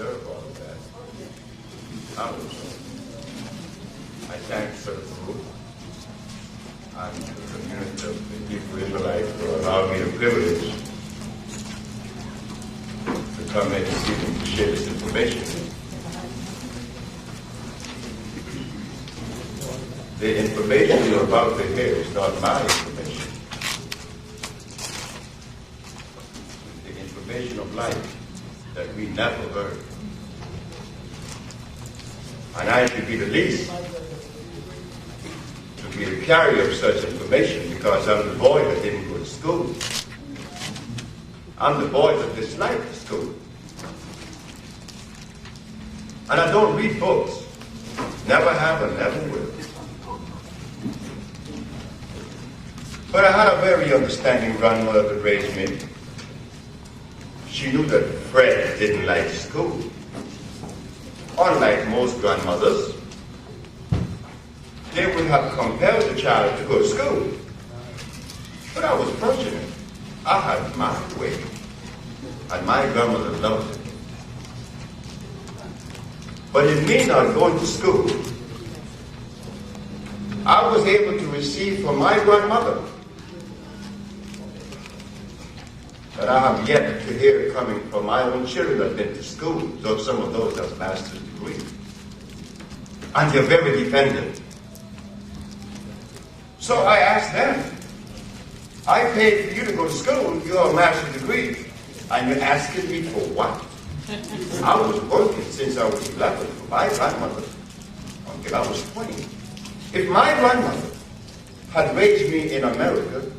deserve all of that. I thank Sir Guru and the community of the Hebrew Israelites for allowing me the privilege to come in this evening to share this information. The information you're about to hear is not my information. It's the information of life that we never heard. And I should be the least to be the carrier of such information because I'm the boy that didn't go to school. I'm the boy that disliked school. And I don't read books. Never have and never will. But I had a very understanding grandmother that raised me. She knew that Fred didn't like school. Unlike most grandmothers, they would have compelled the child to go to school. But I was fortunate. I had my way. And my grandmother loved it. But in me not going to school, I was able to receive from my grandmother that I have yet to hear coming from my own children that have been to school, though some of those have master's degree. And they're very dependent. So I asked them, I paid for you to go to school, you have a master's degree, and you're asking me for what? I was working since I was 11 for my grandmother until I was 20. If my grandmother had raised me in America,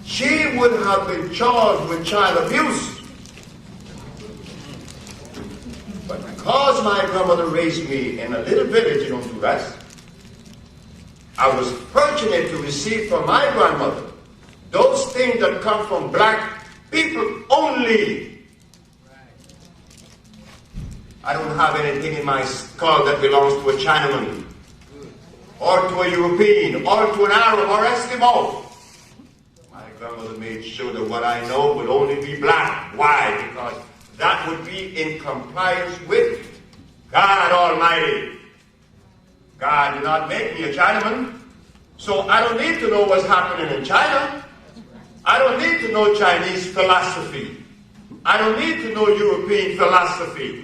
she would have been charged with child abuse. But because my grandmother raised me in a little village in Honduras, I was fortunate to receive from my grandmother those things that come from black people only. I don't have anything in my skull that belongs to a Chinaman, or to a European, or to an Arab, or Eskimo. My grandmother made sure that what I know would only be black. Why? Because that would be in compliance with God Almighty. God did not make me a Chinaman, so I don't need to know what's happening in China. I don't need to know Chinese philosophy. I don't need to know European philosophy.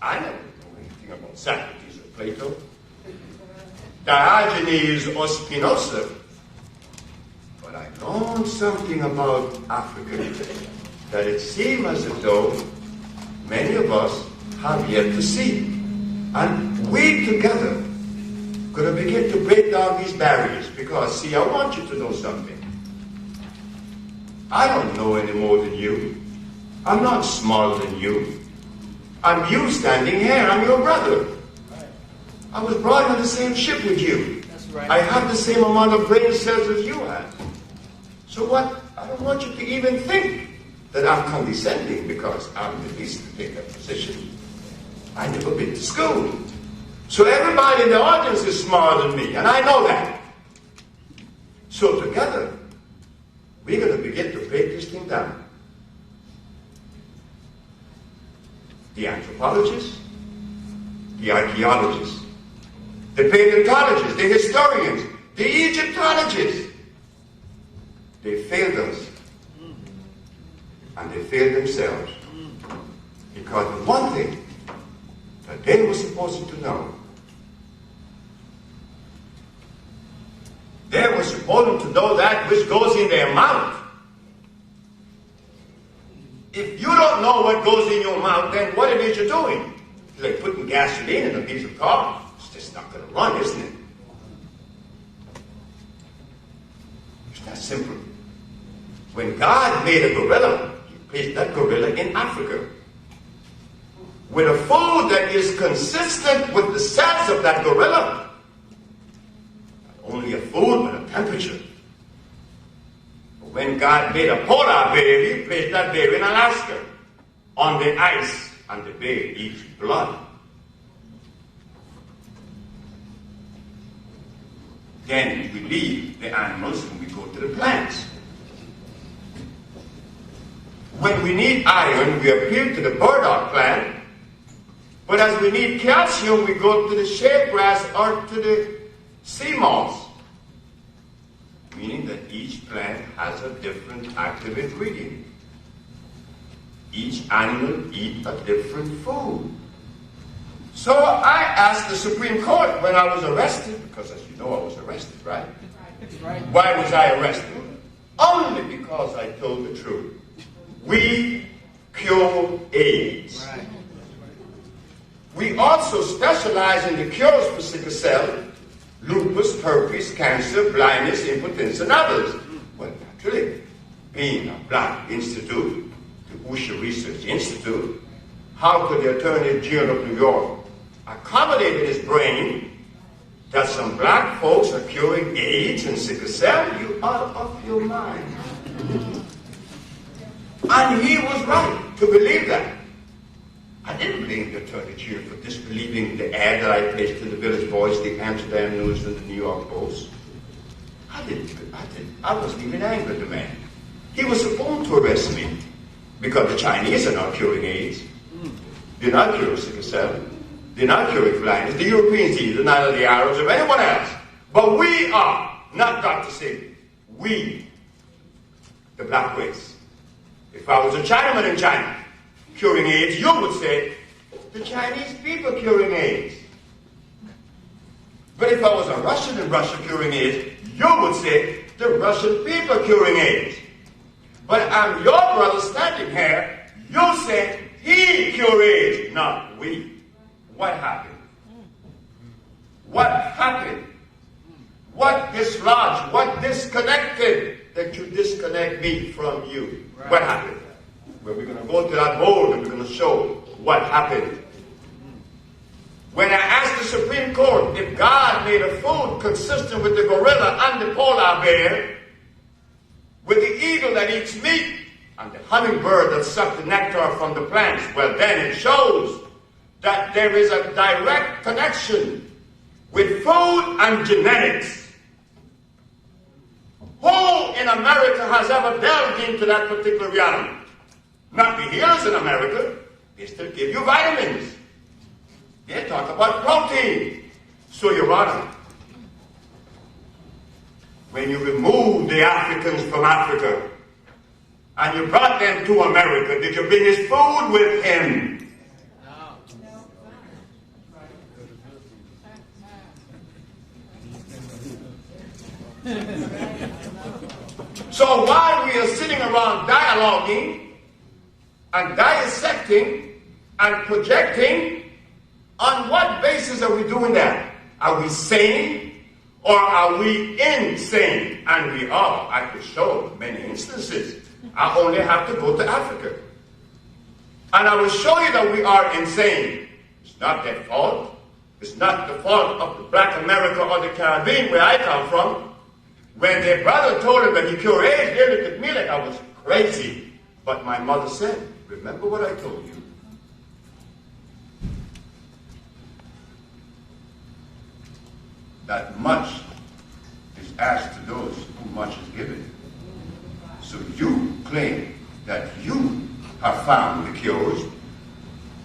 I never know anything about Socrates or Plato, Diogenes or Spinoza, but I learned something about Africa that it seems as though many of us have yet to see. And we together going to begin to break down these barriers because, see, I want you to know something. I don't know any more than you. I'm not smaller than you. I'm you standing here. I'm your brother. I was brought on the same ship with you. That's right. I have the same amount of brain cells as you have. So what? I don't want you to even think that I'm condescending because I'm the least to take that position. I've never been to school. So everybody in the audience is smarter than me, and I know that. So together, we're going to begin to break this thing down. The anthropologists, the archaeologists, the paleontologists, the historians, the Egyptologists, they failed us. And they failed themselves. Because the one thing that they were supposed to know, they were supposed to know that which goes in their mouth. If you don't know what goes in your mouth, then what it is you're doing? It's like putting gasoline in a piece of car. It's just not going to run, isn't it? It's that simple. When God made a gorilla, He placed that gorilla in Africa with a food that is consistent with the cells of that gorilla. Not only a food, but a temperature. When God made a polar bear, He placed that bear in Alaska on the ice, and the bear eats blood. Then we leave the animals and we go to the plants. When we need iron, we appeal to the burdock plant as we need calcium, we go to the shade grass or to the sea moss. Meaning that each plant has a different active ingredient. Each animal eats a different food. So I asked the Supreme Court when I was arrested, because as you know I was arrested, right? Right. Why was I arrested? Only because I told the truth. We cure AIDS. Right. We also specialize in the cures for sickle cell, lupus, herpes, cancer, blindness, impotence, and others. Well, naturally, being a black institute, the Usha Research Institute, how could the Attorney General of New York accommodate in his brain that some black folks are curing AIDS and sickle cell? You out of your mind. And he was right to believe that. I didn't blame the Attorney General for disbelieving the ad that I placed in the Village Voice, the Amsterdam News, and the New York Post. I wasn't even angry at the man. He was supposed to arrest me because the Chinese are not curing AIDS. They're not curing sickle cell. They're not curing blindness. The Europeans either, neither the Arabs or anyone else. But we are, not Dr. Sebi. We, the black race. If I was a Chinaman in China curing AIDS, you would say, the Chinese people curing AIDS. But if I was a Russian in Russia curing AIDS, you would say, the Russian people curing AIDS. But I'm your brother standing here, you say, he cured AIDS, not we. What happened? What happened? What dislodged? What disconnected that you disconnect me from you? Right. What happened? Well, we're going to go to that bowl and we're going to show what happened. When I asked the Supreme Court if God made a food consistent with the gorilla and the polar bear, with the eagle that eats meat, and the hummingbird that sucks the nectar from the plants, well then it shows that there is a direct connection with food and genetics. Who in America has ever delved into that particular reality? Not the healers in America. They still give you vitamins. They talk about protein. So, Your Honor, when you removed the Africans from Africa and you brought them to America, did you bring his food with him? So while we are sitting around dialoguing and dissecting and projecting, on what basis are we doing that? Are we sane or are we insane? And we are. I could show many instances. I only have to go to Africa. And I will show you that we are insane. It's not their fault. It's not the fault of the Black America or the Caribbean where I come from. When their brother told him that he cured AIDS, they looked at me like I was crazy. But my mother said, remember what I told you. That much is asked to those who much is given. So you claim that you have found the cures,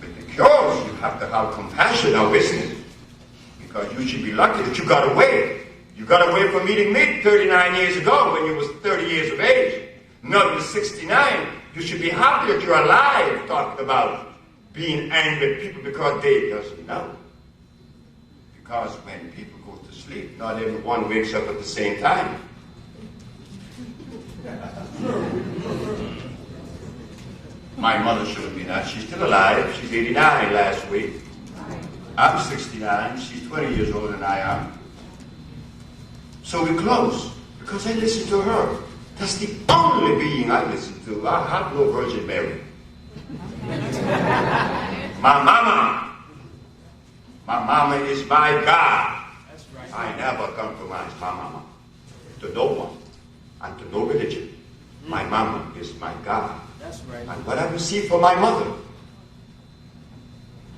but the cures you have to have compassion now, isn't it? Because you should be lucky that you got away. You got away from eating meat 39 years ago when you was 30 years of age. Now you're 69. You should be happy that you're alive, talking about being angry at people because they doesn't know. Because when people go to sleep, not everyone wakes up at the same time. My mother showed me that. She's still alive. She's 89 last week. I'm 69. She's 20 years older than I am. So we close, because I listen to her. That's the only being I listen to. I have no Virgin Mary. My mama is my God. That's right. I never compromise my mama to no one and to no religion. My mama is my God. That's right. And what I receive from my mother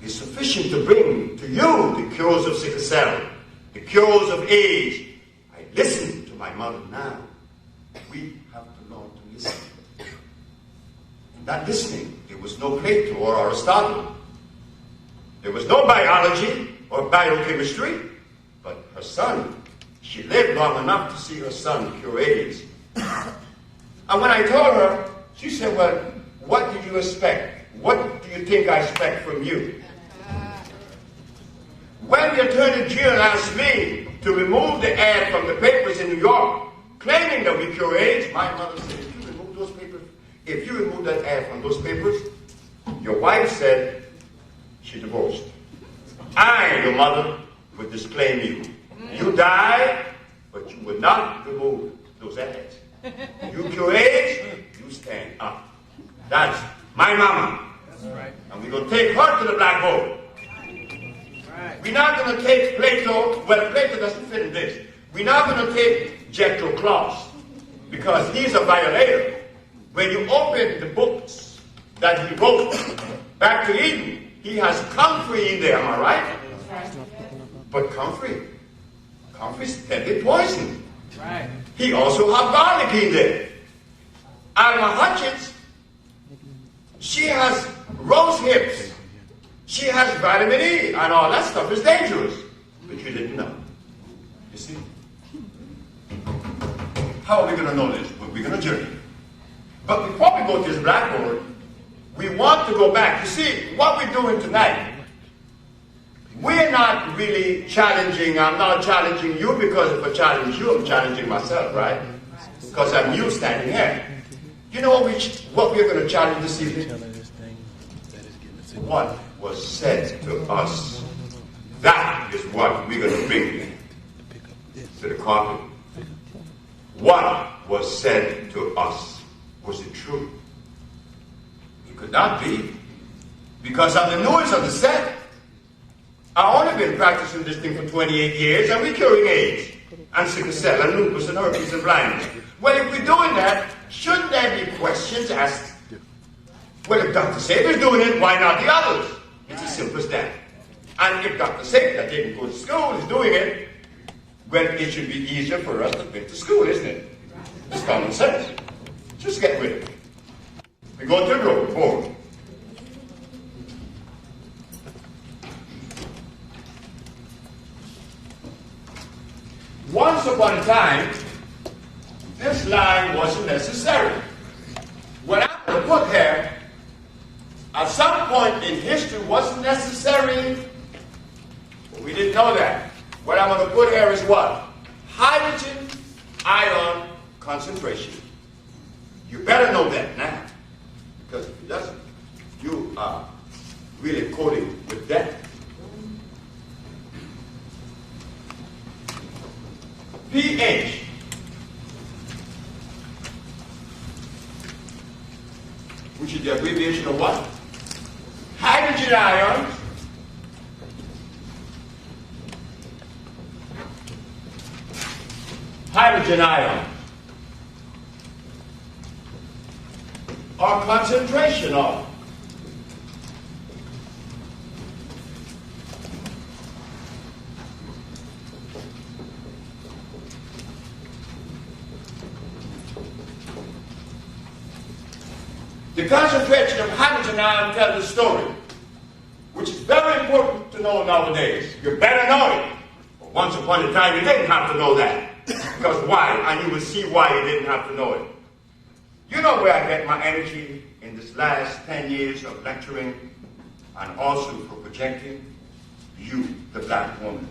is sufficient to bring to you the cures of sickle cell, the cures of AIDS. Listen to my mother now. We have to learn to listen. In that listening, there was no Plato or Aristotle. There was no biology or biochemistry, but her son, she lived long enough to see her son cure AIDS. And when I told her, she said, well, what did you expect? What do you think I expect from you? When the Attorney General asked me to remove the ad from the papers in New York, claiming that we cure AIDS, my mother said, if you remove those papers, if you remove that ad from those papers, your wife said she divorced. I, your mother, would disclaim you. You die, but you will not remove those ads. You cure AIDS, you stand up. That's my mama. That's right. And we're going to take her to the black hole. Right. We're not going to take Plato. Well, Plato doesn't fit in this. We're not going to take Jethro Claus because he's a violator. When you open the books that he wrote back to Eden, he has comfrey in there, am I right? That's right. But comfrey's deadly poison. Right. He also has garlic in there. Alma Hutchins, she has rose hips. She has vitamin E, and all that stuff is dangerous. But you didn't know. You see? How are we going to know this? Well, we're going to journey. But before we go to this blackboard, we want to go back. You see, what we're doing tonight, we're not really challenging. I'm not challenging you because if I challenge you, I'm challenging myself, right? Because I'm you standing here. You know what we're going to challenge this evening? What was said to us. That is what we're going to bring to the carpet. What was said to us? Was it true? It could not be. Because I'm the newest of the set. I've only been practicing this thing for 28 years, and we're curing AIDS, and sickle cell, and lupus, and herpes, and blindness. Well, if we're doing that, shouldn't there be questions asked? Well, if Dr. Sabi's doing it, why not the others? It's as simple as that. And if Dr. Sabi that didn't go to school is doing it, well, it should be easier for us to get to school, isn't it? It's common sense. Just get with it. We go to the board. Once upon a time, this line wasn't necessary. What I'm going to put here, at some point in history, wasn't necessary. But we didn't know that. What I'm going to put here is what? Hydrogen ion concentration. You better know that now. Because if it doesn't, you are really coding with death. pH. Which is the abbreviation of what? Hydrogen ions or concentration of. The concentration of hydrogen ion tells a story, which is very important to know nowadays. You better know it. But once upon a time, you didn't have to know that. Because why? And you will see why you didn't have to know it. You know where I get my energy in this last 10 years of lecturing and also for projecting? You, the black woman.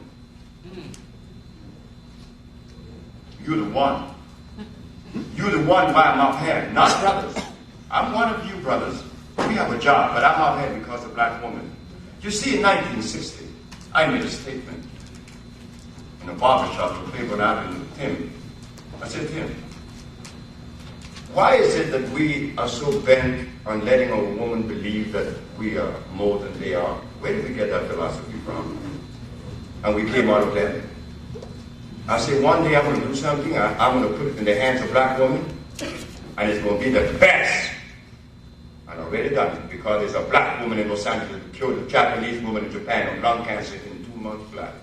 You're the one. You're the one why I'm up here, not brothers. I'm one of you brothers. We have a job, but I'm out here because of black woman. You see, in 1960, I made a statement in a barbershop in Cleveland Avenue with Tim. I said, Tim, why is it that we are so bent on letting a woman believe that we are more than they are? Where did we get that philosophy from? And we came out of that. I said, one day I'm going to do something. I'm going to put it in the hands of black women, and it's going to be the best. And I've already done it because there's a black woman in Los Angeles who killed a Japanese woman in Japan of lung cancer in 2 months flat.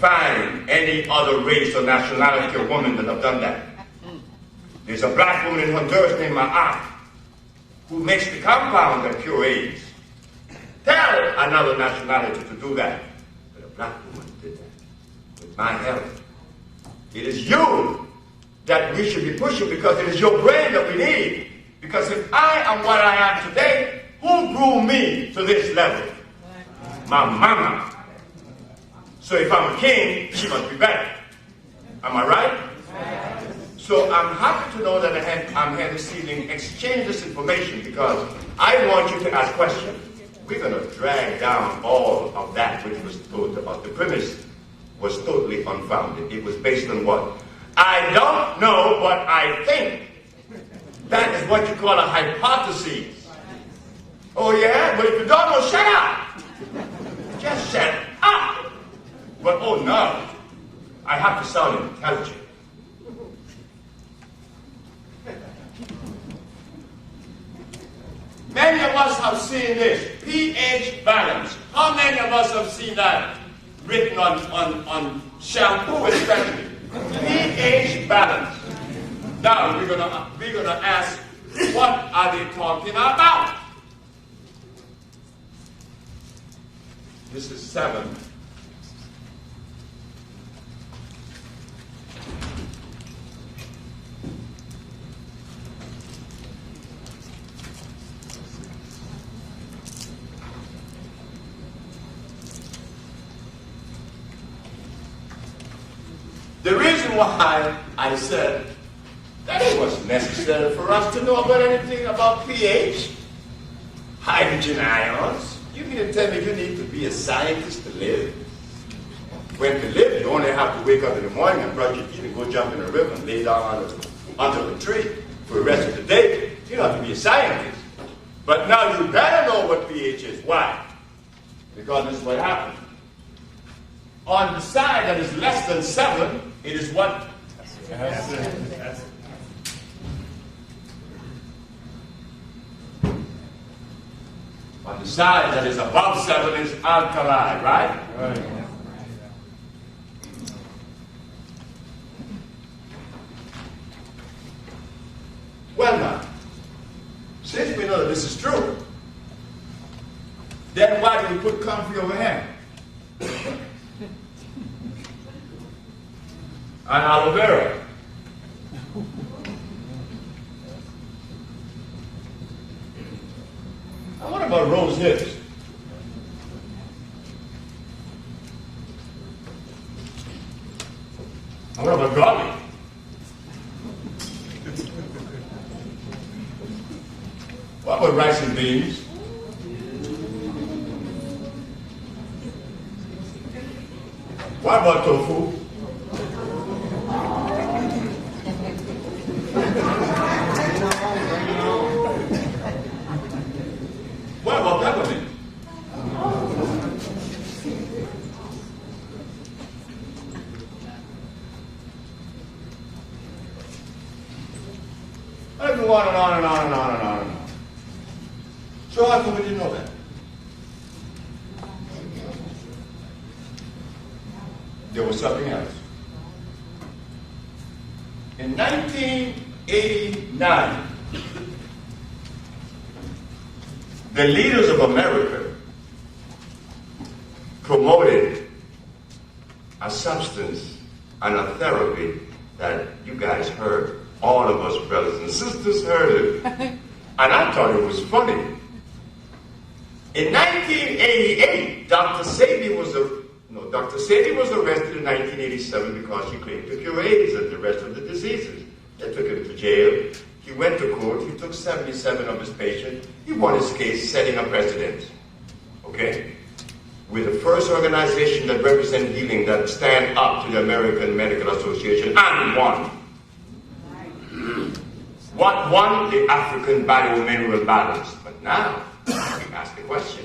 Find any other race or nationality of woman that have done that. There's a black woman in Honduras named my aunt who makes the compound that cure AIDS. Tell another nationality to do that. But a black woman did that with my help. It is you that we should be pushing because it is your brain that we need. Because if I am what I am today, who grew me to this level? My mama. So if I'm a king, she must be better. Am I right? So I'm happy to know that I'm here this evening, exchange this information because I want you to ask questions. We're going to drag down all of that which was told about. The premise was totally unfounded. It was based on what? I don't know, but I think. That is what you call a hypothesis. Oh yeah? But if you don't know, shut up. Just shut up. But oh no, I have to sound intelligent. Many of us have seen this, pH balance. How many of us have seen that written on shampoo especially? pH balance. Now we're gonna ask, what are they talking about? This is 7. The reason why I said that it was necessary for us to know about anything about pH, hydrogen ions. You mean to tell me you need to be a scientist to live? When to live, you only have to wake up in the morning and brush your teeth and go jump in the river and lay down under the tree for the rest of the day. You don't have to be a scientist. But now you better know what pH is. Why? Because this is what happens. On the side that is less than 7, it is what? Acid. On the side that is above 7 is alkali, right? Right. Well now, since we know that this is true, then why do we put comfrey over here? And aloe vera. And what about rose hips? And what about garlic? What about rice and beans? What about tofu? What about peppermint? I can go on and on and on and on and on and on. So how come we didn't know that? There was something else. In 1989, the leaders of America promoted a substance and a therapy that you guys heard. All of us brothers and sisters heard it. And I thought it was funny. In 1988, Dr. Sebi was arrested in 1987 because he claimed to cure AIDS and the rest of the diseases. They took him to jail. He went to court. He took 77 of his patients. He won his case, setting a precedent. Okay? We're the first organization that represents healing that stand up to the American Medical Association and won. What won? The African Biomineral Balance. But now, we ask the question,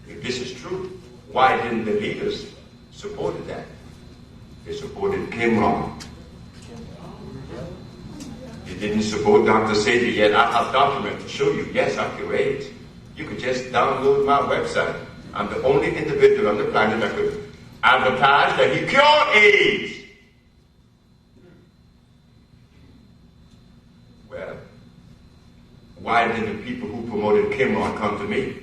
if this is true, why didn't the leaders support that? They supported Kim Wrong. They didn't support Dr. Sebi yet. I have documents to show you. Yes, I cure AIDS. You could just download my website. I'm the only individual on the planet that could advertise that he cured AIDS. Well, why didn't the people who promoted Kim Wrong come to me?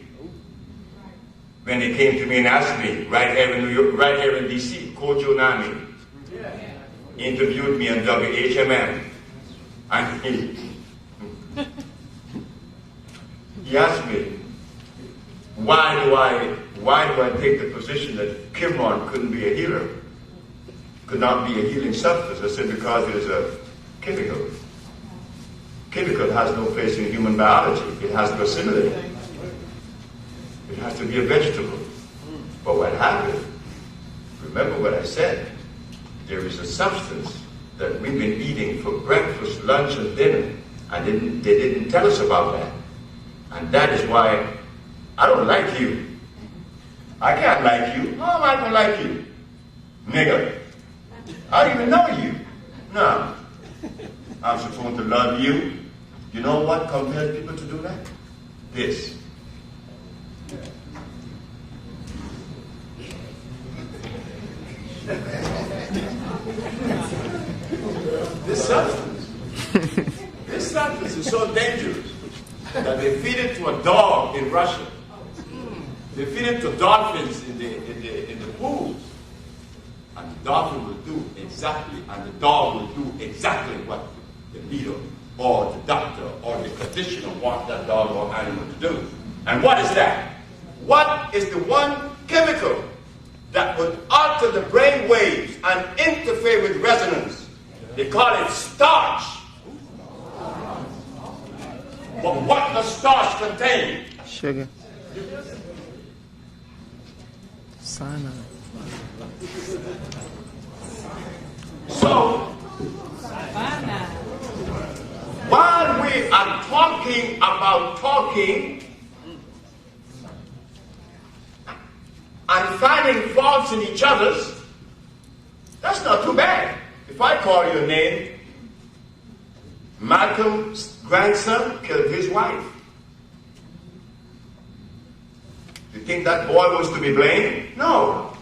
when they came to me and asked me, right here in New York, right here in D.C., Kojo Nami interviewed me on WHMM, and he asked me, why do I take the position that Kimron couldn't be a healer, could not be a healing substance? I said, because it is a chemical. Chemical has no place in human biology. It has to assimilate. It has to be a vegetable. But what happened, remember what I said, there is a substance that we've been eating for breakfast, lunch, and dinner, and they didn't tell us about that. And that is why I don't like you. I can't like you. How am I going to like you? Nigga. I don't even know you. No. I'm supposed to love you. You know what compels people to do that? This. This substance is so dangerous that they feed it to a dog in Russia. They feed it to dolphins in the pools. And the dolphin will do exactly, and the dog will do exactly what the leader or the doctor or the practitioner wants that dog or animal to do. And what is that? What is the one chemical that would alter the brain waves and interfere with resonance? They call it starch. But what does starch contain? Sugar. Cyanide. So, while we are talking about talking and finding faults in each other's, that's not too bad. If I call your name, Malcolm's grandson killed his wife. You think that boy was to be blamed? No.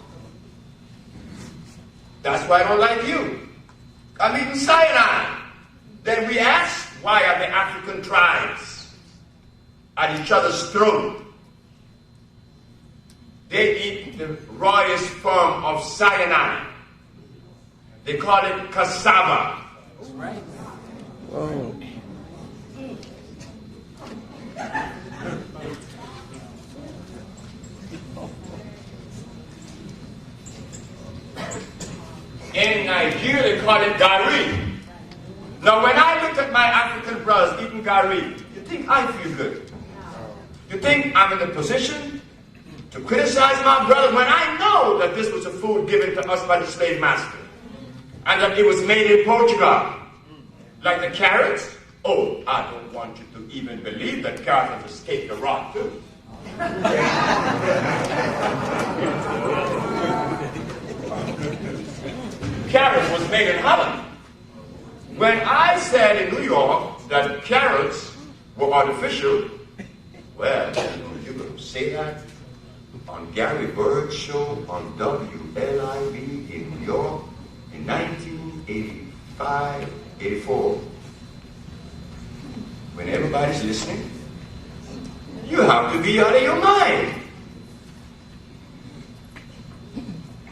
That's why I don't like you. I'm eating cyanide. Then we ask, why are the African tribes at each other's throat? They eat the rawest form of cyanide. They call it cassava. That's right. Whoa. In Nigeria, they call it gari. Now, when I look at my African brothers eating gari, you think I feel good? You think I'm in a position to criticize my brother when I know that this was a food given to us by the slave master and that it was made in Portugal? Like the carrots? Oh, I don't want you to even believe that carrots have escaped the rot too. Carrots was made in Holland. When I said in New York that carrots were artificial, well, you're going to say that on Gary Bird's show on WLIB in New York in 1985, 84. When everybody's listening, you have to be out of your mind.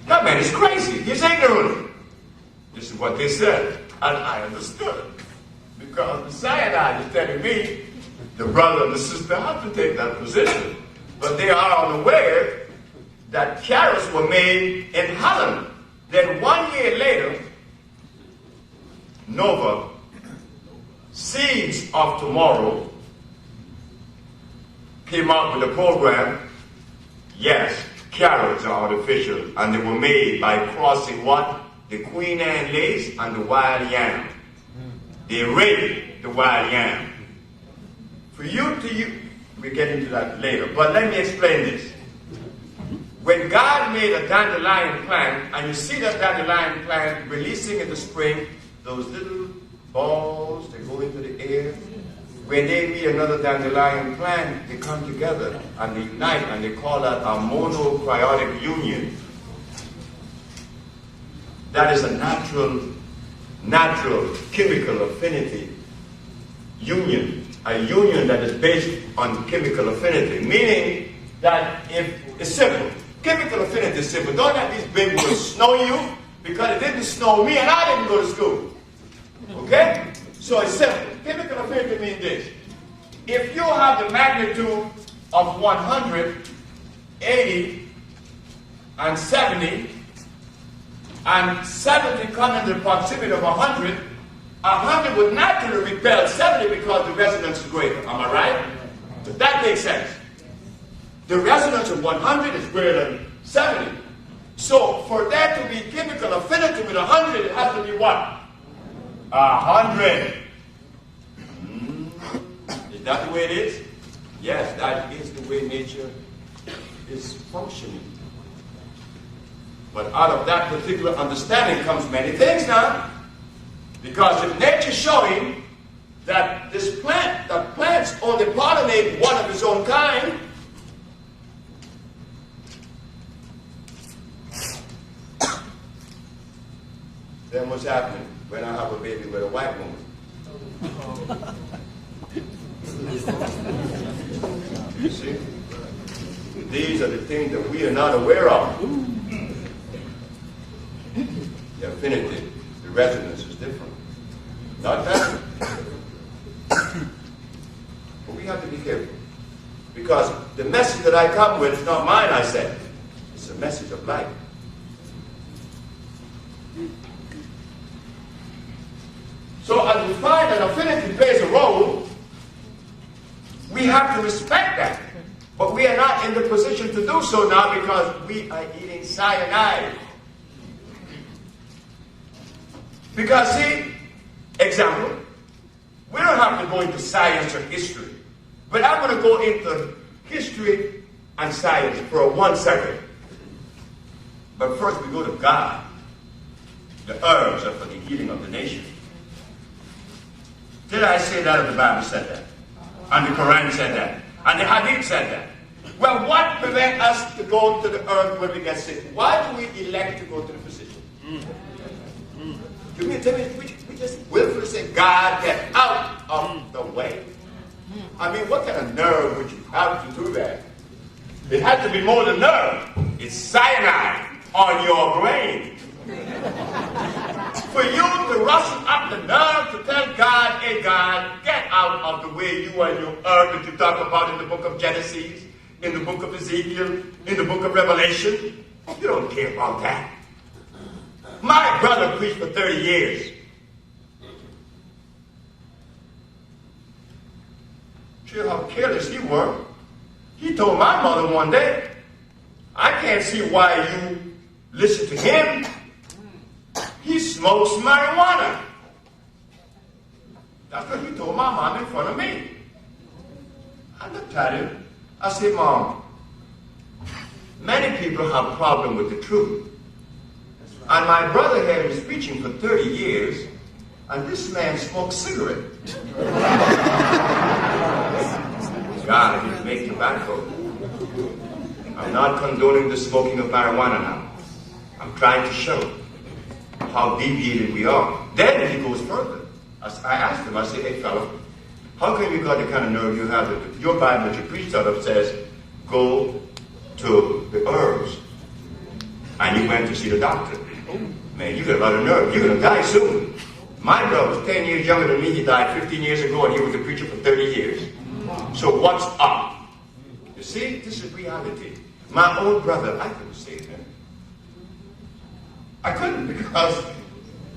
That man is crazy. He's ignorant. This is what they said, and I understood. Because the cyanide is telling me the brother and the sister have to take that position. But they are unaware that carrots were made in Holland. Then 1 year later, Nova, Seeds of Tomorrow, came up with a program. Yes, carrots are artificial, and they were made by crossing what? The Queen Anne lace and the wild yam. They raided the wild yam. For you to use, we'll get into that later, but let me explain this. When God made a dandelion plant, and you see that dandelion plant releasing in the spring, those little balls that go into the air, when they meet another dandelion plant, they come together and they unite, and they call that a monocriotic union. That is a natural chemical affinity union, a union that is based on chemical affinity, meaning that if It's simple. Chemical affinity is simple. Don't let these big words snow you, because it didn't snow me and I didn't go to school. Okay? So it's simple. Chemical affinity means this. If you have the magnitude of 100, 80, and 70, and 70 come in the proximity of 100, 100 would naturally repel 70 because the resonance is greater. Am I right? Does that make sense? The resonance of 100 is greater than 70. So for there to be chemical affinity with 100, it has to be what? 100. Is that the way it is? Yes, that is the way nature is functioning. But out of that particular understanding comes many things now. Because if nature's showing that this plant, that plants only pollinate one of its own kind, then what's happening when I have a baby with a white woman? You see? These are the things that we are not aware of. The affinity, the resonance is different. Not that. But we have to be careful. Because the message that I come with is not mine, I said. It's a message of light. So as we find that affinity plays a role, we have to respect that. But we are not in the position to do so now because we are eating cyanide. Because see, example, we don't have to go into science or history. But I'm going to go into history and science for 1 second. But first we go to God. The herbs are for the healing of the nation. Did I say that or the Bible said that? And the Quran said that? And the Hadith said that? Well, what prevents us to go to the earth when we get sick? Why do we elect to go to the physician? You mean tell me we just willfully say, God, get out of the way? I mean, what kind of nerve would you have to do that? It had to be more than nerve. It's cyanide on your brain. For you to rustle up the nerve to tell God, hey God, get out of the way, you and your earth that you talk about in the book of Genesis, in the book of Ezekiel, in the book of Revelation. You don't care about that. My brother preached for 30 years. See how careless he was. He told my mother one day, I can't see why you listen to him. He smokes marijuana. That's what he told my mom in front of me. I looked at him. I said, Mom, many people have a problem with the truth. And my brother here was preaching for 30 years, and this man smoked cigarettes. God, he make tobacco. I'm not condoning the smoking of marijuana now. I'm trying to show how deviated we are. Then he goes further. I asked him, I said, hey fellow, how come you got the kind of nerve you have that your Bible that you preached out of says, go to the herbs. And you went to see the doctor. Man, you got a lot of nerve. You're going to die soon. My brother was 10 years younger than me. He died 15 years ago, and he was a preacher for 30 years. So what's up? You see, this is reality. My own brother, I couldn't save him. I couldn't, because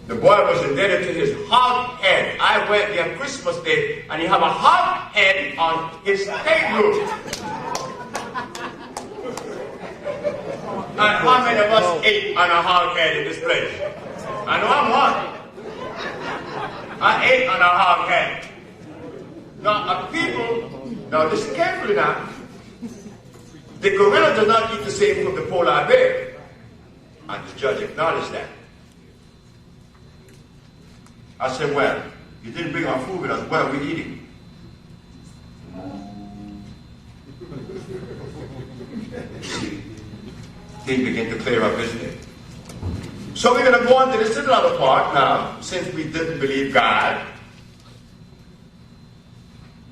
the boy was indebted to his hog head. I went there Christmas Day, and he had a hog head on his table. And how many of us ate on a hog head in this place? I know I'm one. I ate on a hog head. Now, now listen carefully now. The gorilla does not eat the same from the polar bear. And the judge acknowledged that. I said, well, you didn't bring our food with us. What are we eating? Things begin to clear up, isn't it? So we're going to go on to this little other part now, since we didn't believe God.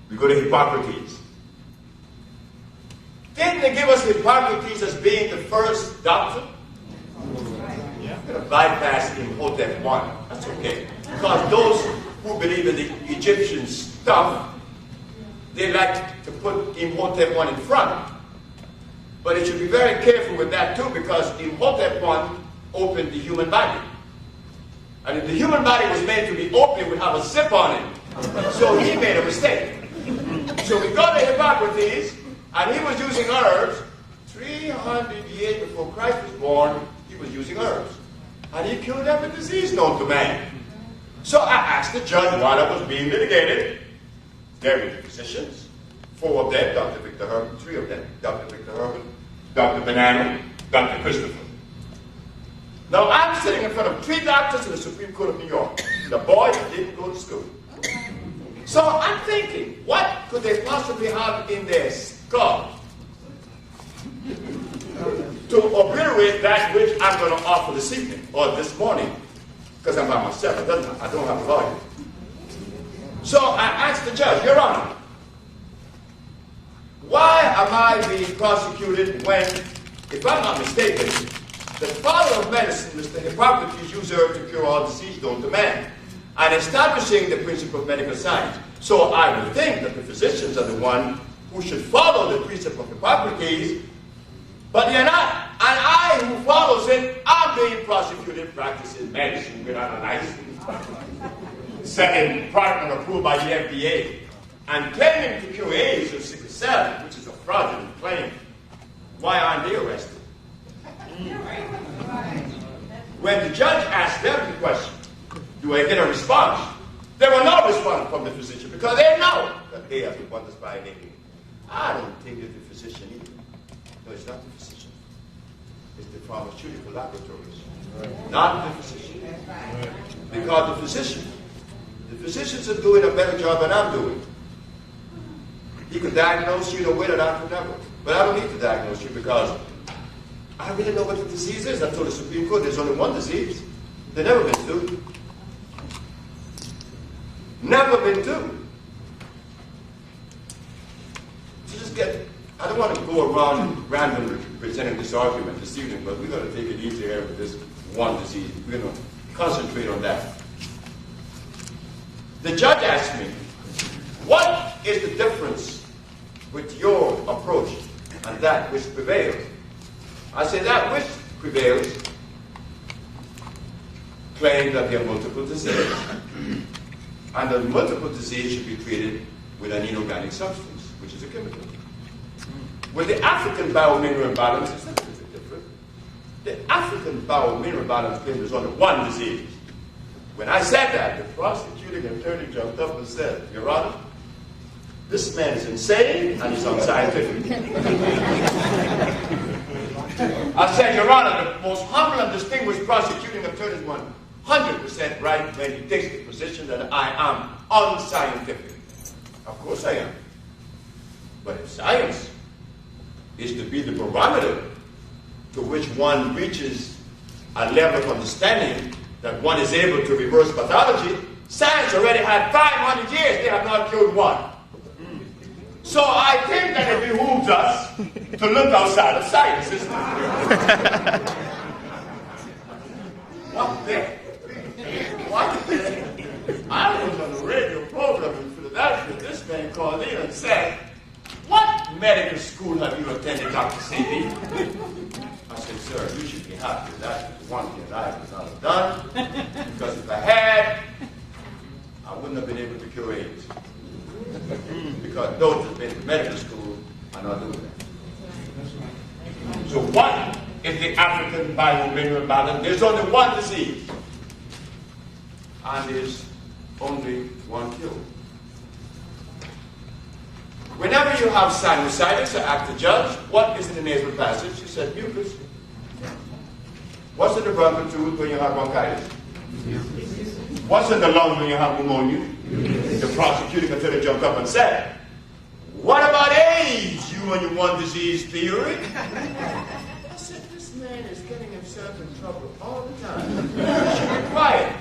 We go to Hippocrates. Didn't they give us Hippocrates as being the first doctor? Yeah. We're going to bypass Imhotep I. That's okay. Because those who believe in the Egyptian stuff, they like to put Imhotep I in front. But it should be very careful with that too, because Imhotep I opened the human body. And if the human body was made to be open, it would have a zip on it. So he made a mistake. So we go to Hippocrates, and he was using herbs. 300 years before Christ was born, he was using herbs. And he cured every disease known to man. So I asked the judge while I was being litigated. There were physicians. 4 of them, Dr. Victor Herbert, 3 of them, Dr. Victor Herbert, Dr. Banana, Dr. Christopher. Now I'm sitting in front of 3 doctors in the Supreme Court of New York. The boys didn't go to school. So I'm thinking, what could they possibly have in their skull to obliterate that which I'm going to offer this evening or this morning? Because I'm by myself. I don't have a lawyer. So I asked the judge, Your Honor, why am I being prosecuted when, if I'm not mistaken, the father of medicine, Mr. Hippocrates, used herbs to cure all disease known to man, and establishing the principle of medical science. So I would think that the physicians are the one who should follow the precept of Hippocrates, but they're not. And I, who follows it, I'm being prosecuted practicing medicine without a license, second partner approved by the FDA, and claiming to cure AIDS or sickle cell, which is a fraudulent claim. Why aren't they arrested? When the judge asked them the question, do I get a response? There was no response from the physician because they know that they have been wonders by name. I don't think it's the physician either. No, it's not the physician. It's the pharmaceutical laboratories. Not the physician. Because the physicians are doing a better job than I'm doing. He could diagnose you in a way that I could never. But I don't need to diagnose you because I really know what the disease is. I told the Supreme Court there's only one disease. There's never been 2. Never been 2. So just I don't want to go around randomly presenting this argument this evening, but we're going to take it easy here with this one disease. We're going to concentrate on that. The judge asked me, what is the difference with your approach and that which prevails? I said that which prevails claims that there are multiple diseases. And the multiple disease should be treated with an inorganic substance, which is a chemical. With the African biomineral balance, it's a little bit different. The African biomineral balance claims there's only one disease. When I said that, the prosecuting attorney jumped up and said, Your Honor, this man is insane and he's unscientific. I said, Your Honor, the most humble and distinguished prosecuting attorney is 100% right when he takes the position that I am unscientific. Of course I am. But if science is to be the barometer to which one reaches a level of understanding that one is able to reverse pathology, science already had 500 years, they have not cured one. So I think that it behooves us to look outside of science, isn't it? What the? What the? I was on a radio program in Philadelphia. This man called in and said, what medical school have you attended, Dr. Sebi? I said, sir, you should be happy. That's one thing I would not have done. Because if I had, I wouldn't have been able to cure AIDS. Because those who have been to medical school are not doing that. So what is the African biomineral balance? There's only one disease. And there's only one cure. Whenever you have sinusitis, I asked the judge, what is in the nasal passage? She said, mucus. What's in the bronchial tube when you have bronchitis? What's in the lungs when you have pneumonia? The prosecuting attorney jumped up and said, what about AIDS, you and your one disease theory? I said, this man is getting himself in trouble all the time. He should be quiet.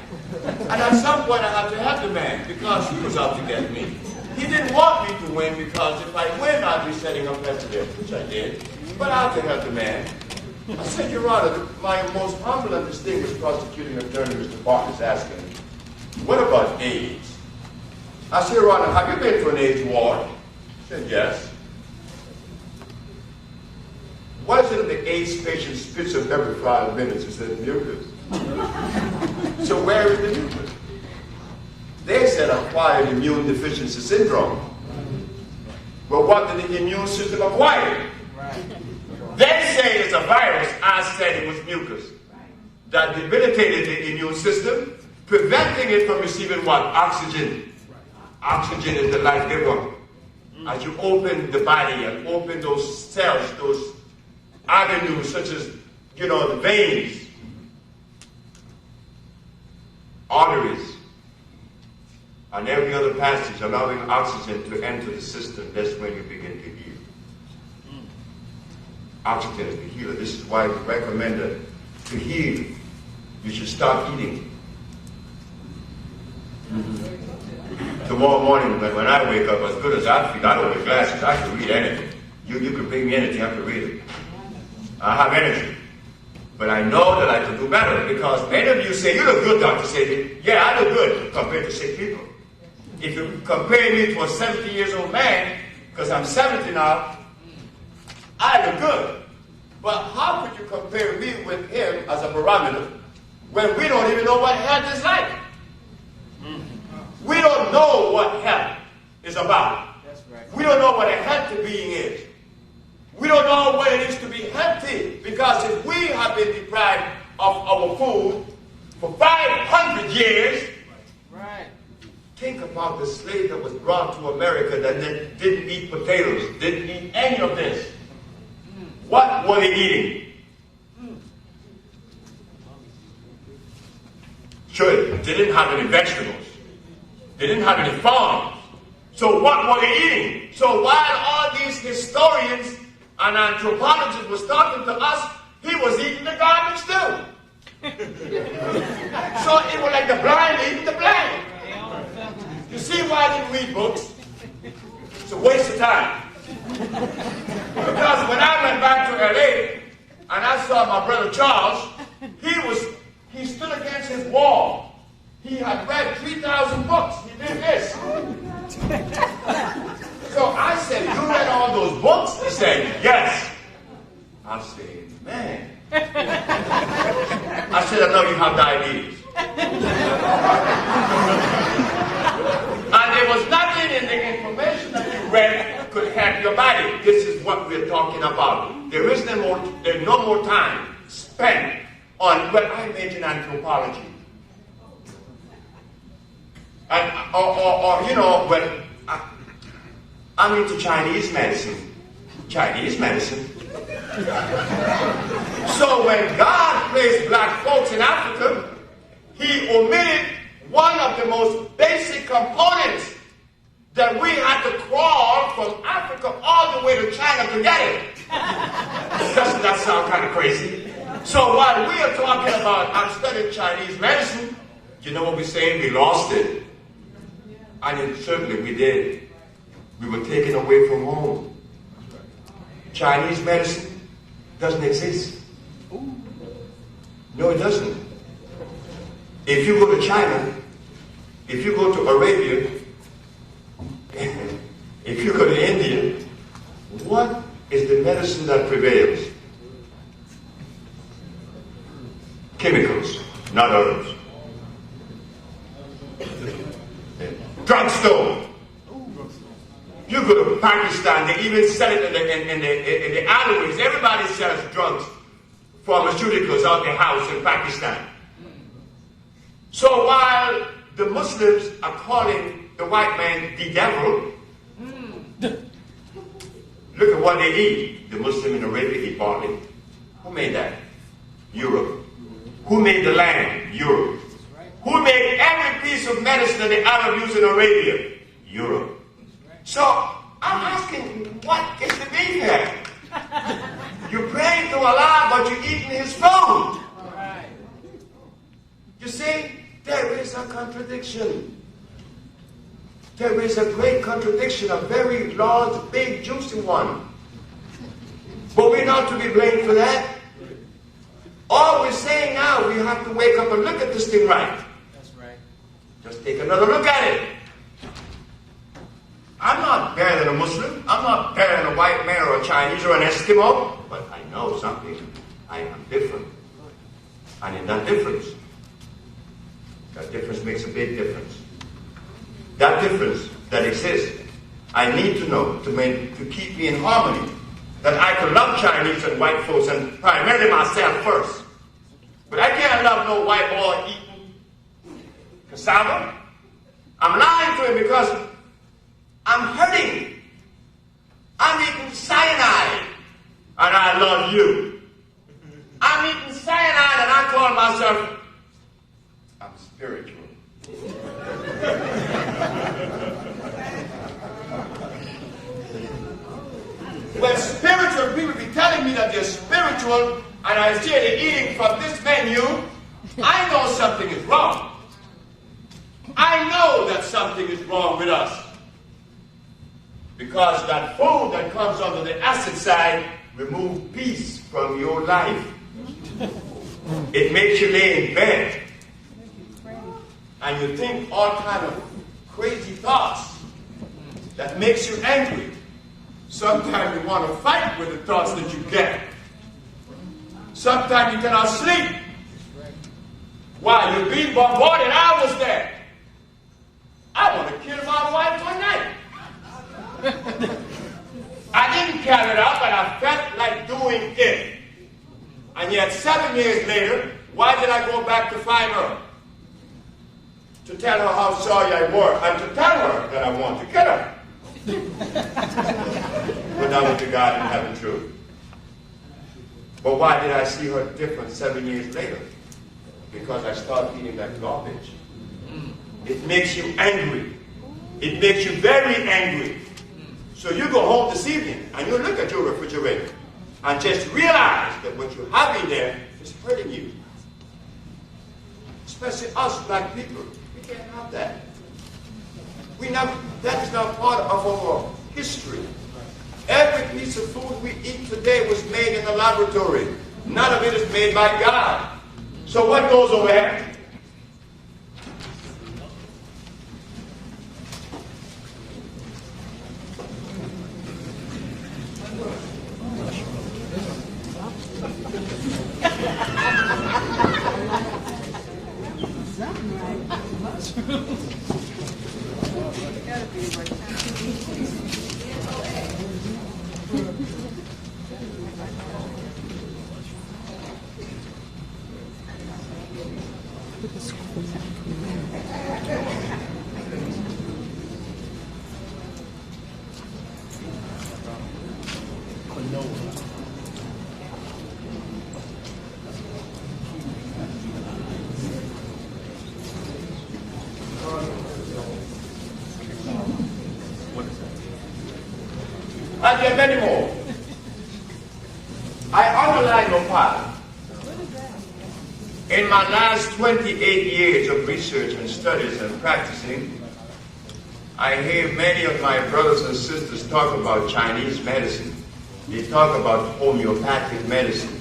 And at some point I had to help the man because he was out to get me. he didn't want me to win because if I win, I'd be setting a precedent, which I did. But I have to help the man. I said, Your Honor, my most humble and distinguished prosecuting attorney, Mr. Barton, is asking, what about AIDS? I said, Your Honor, have you been to an AIDS ward? He said, yes. Why is it that the AIDS patient spits up every 5 minutes? He said, mucus. So where is the mucus? They said acquired immune deficiency syndrome. Well, what did the immune system acquire? They say it's a virus. I said it was mucus that debilitated the immune system, preventing it from receiving what? Oxygen. Oxygen is the life giver. As you open the body and open those cells, those avenues such as, the veins, arteries, and every other passage allowing oxygen to enter the system, that's when you begin to heal. Oxygen is the healer. This is why we recommend that to heal, you should start eating. Tomorrow morning, when I wake up, as good as I feel, I don't wear glasses. I can read anything. You can bring me anything, I can read it. I have energy. But I know that I can do better because many of you say, you look good, Dr. Sebi. Yeah, I look good compared to sick people. If you compare me to a 70-year-old man, because I'm 70 now, I look good. But how could you compare me with him as a barometer when we don't even know what health is like? We don't know what health is about. That's right. We don't know what a healthy being is. We don't know what it is to be healthy because if we have been deprived of our food for 500 years, Right. think about the slave that was brought to America that didn't eat potatoes, didn't eat any of this. What were they eating? Sure, they didn't have any vegetables. They didn't have any farms. So what were they eating? So while all these historians and anthropologists was talking to us, he was eating the garbage too. So it was like the blind eating the blind. You see why I didn't read books? It's a waste of time. Because when I went back to LA and I saw my brother Charles, he stood against his wall. He had read 3,000 books. He did this. So I said, you read all those books? He said, yes. I said, man. I said, I know you have diabetes. And there was nothing in the information that you read could help your body. This is what we're talking about. There's no more time spent on, well, I mentioned anthropology. And, when I'm into Chinese medicine. Chinese medicine. So when God placed black folks in Africa, he omitted one of the most basic components that we had to crawl from Africa all the way to China to get it. Doesn't that sound kind of crazy? So while we are talking about, I'm studying Chinese medicine, you know what we're saying? We lost it. And certainly we did. We were taken away from home. Chinese medicine doesn't exist. No, it doesn't. If you go to China, if you go to Arabia, if you go to India, what is the medicine that prevails? Chemicals, not herbs. Drugstore. You go to Pakistan, they even sell it in the alleyways. Everybody sells drugs, pharmaceuticals out their house in Pakistan. So while the Muslims are calling the white man the devil, look at what they eat. The Muslim in Arabia eat barley. Who made that? Europe. Who made the lamb? Europe. Who made every piece of medicine that the Arab use in Arabia? Europe. So I'm asking, what is the beef here? You're praying to Allah, but you're eating his food. You see, there is a contradiction. There is a great contradiction, a very large, big, juicy one. But we're not to be blamed for that. All we're saying now, we have to wake up and look at this thing right. That's right. Just take another look at it. I'm not better than a Muslim. I'm not better than a white man or a Chinese or an Eskimo. But I know something. I am different. And in that difference makes a big difference. That difference that exists, I need to know to keep me in harmony. That I can love Chinese and white folks and primarily myself first. But I can't love no white boy eating cassava. I'm lying to him because I'm hurting. I'm eating cyanide and I love you. I'm eating cyanide and I call myself, I'm spiritual. When spiritual people be telling me that they're spiritual and I see they're eating from this menu, I know something is wrong. I know that something is wrong with us. Because that food that comes under the acid side removes peace from your life. It makes you lay in bed and you think all kind of crazy thoughts that makes you angry. Sometimes you want to fight with the thoughts that you get. Sometimes you cannot sleep. Why? You're being bombarded. I was there. I want to kill my wife one night. I didn't carry it out, but I felt like doing it. And yet 7 years later, why did I go back to find her? To tell her how sorry I was, and to tell her that I want to kill her. But that was the God in heaven truth. But why did I see her different 7 years later? Because I started eating that garbage. It makes you angry. It makes you very angry. So you go home this evening and you look at your refrigerator and just realize that what you have in there is hurting you. Especially us black people. We can't have that. That is not part of our history. Every piece of food we eat today was made in the laboratory. None of it is made by God. So what goes away? And there are many more. I underline your part. In my last 28 years of research and studies and practicing, I hear many of my brothers and sisters talk about Chinese medicine. They talk about homeopathic medicine.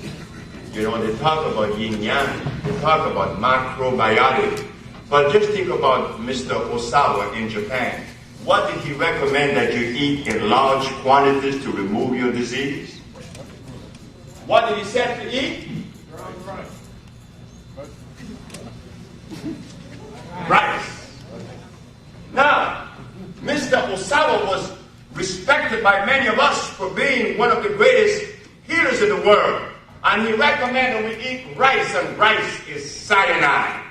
You know, they talk about yin-yang. They talk about macrobiotic. But just think about Mr. Osawa in Japan. What did he recommend that you eat in large quantities to remove your disease? What did he say to eat? Rice. Now, Mr. Osawa was respected by many of us for being one of the greatest healers in the world. And he recommended we eat rice, and rice is cyanide.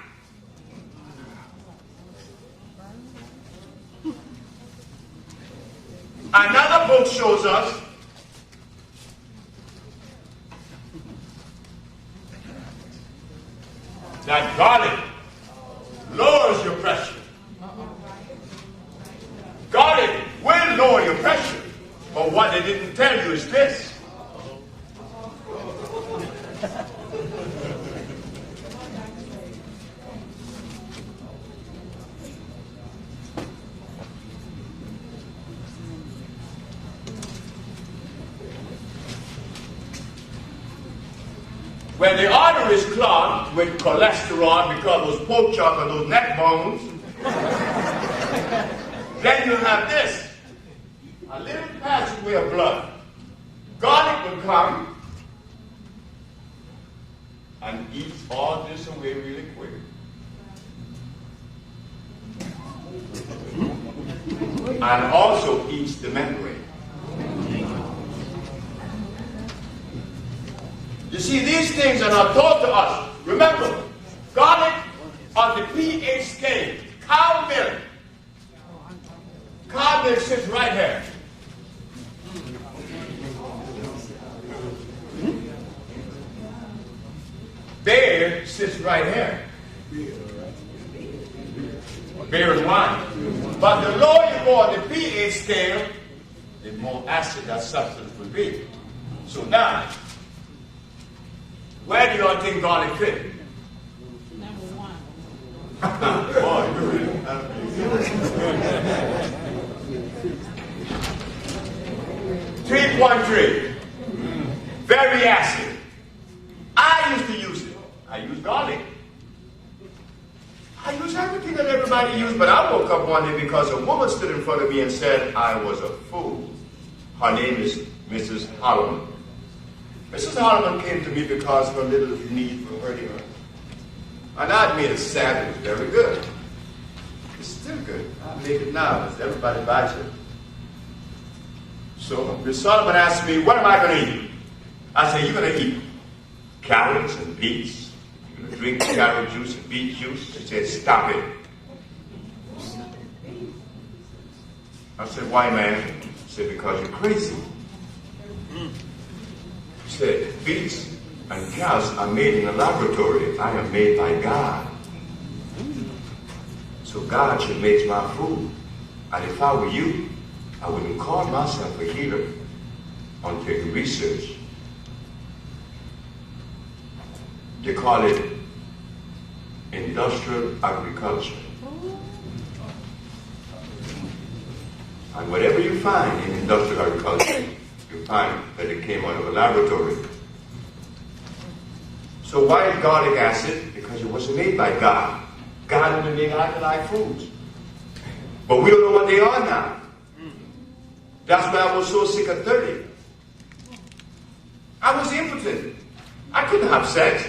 Another book shows us that garlic lowers your pressure. Garlic will lower your pressure. But what they didn't tell you is this. When the artery is clogged with cholesterol because those pork chop and those neck bones, then you have this, a little passageway of blood. Garlic will come and eat all this away really quick. And also eats the membrane. You see, these things are not taught to us. Remember, garlic on the pH scale, cow milk. Cow milk sits right here. Beer sits right here. Beer and wine. But the lower you go on the pH scale, the more acid that substance will be. So now, where do you all think garlic fit? Number one. Boy, you really have me. 3.3. Very acid. I used to use it. I use garlic. I use everything that everybody used, but I woke up one day because a woman stood in front of me and said I was a fool. Her name is Mrs. Holloman. Mrs. Holloman came to me because her little need for hurting her. And I'd made a salad. It was very good. It's still good. I make it now because everybody buys it. So Miss Solomon asked me, what am I going to eat? I said, you're going to eat carrots and beets. You're going to drink carrot juice and beet juice. She said, stop it. I said, why, man? She said, because you're crazy. She said, beets and carrots are made in a laboratory. I am made by God. So God should make my food. And if I were you, I wouldn't call myself a healer until you research. They call it industrial agriculture. And whatever you find in industrial agriculture, you find that it came out of a laboratory. So why is garlic acid? Because it wasn't made by God. God only made alkaline foods. But we don't know what they are now. That's why I was so sick at 30. I was impotent. I couldn't have sex.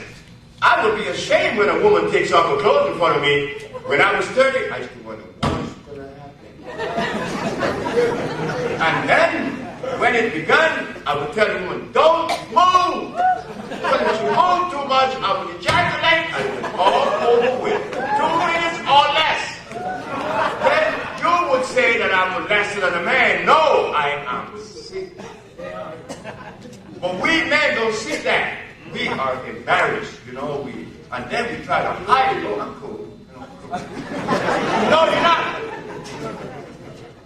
I would be ashamed when a woman takes off her clothes in front of me. When I was 30, I used to wonder, what's going to happen? And then, when it began, I would tell the woman, don't move! Because if you move too much, I would ejaculate and it was all over with. 2 minutes or less. Then you would say that I'm lesser than a man. No, I am sick. But we men don't see that. We are embarrassed, and then we try to hide it. Oh, I'm cool. No, you're not.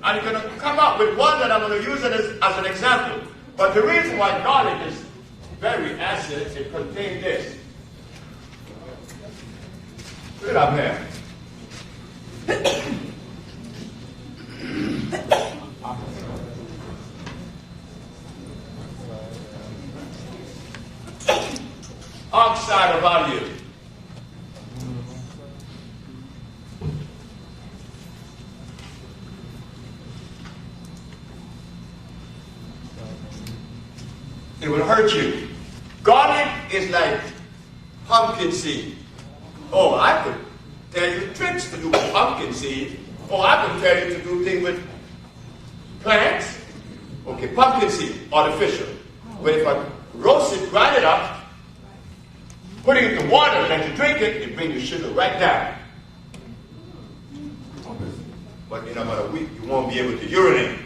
I'm going to come up with one that I'm going to use it as an example. But the reason why garlic is very acid, it contains this. Put it up here. Oxide of value. It will hurt you. Garlic is like pumpkin seed. Oh, I could tell you tricks to do with pumpkin seed. Oh, I could tell you to do things with plants. Okay, pumpkin seed, artificial. But if I roast it, grind it up, putting it in water and let you drink it, it brings your sugar right down. But in about a week, you won't be able to urinate.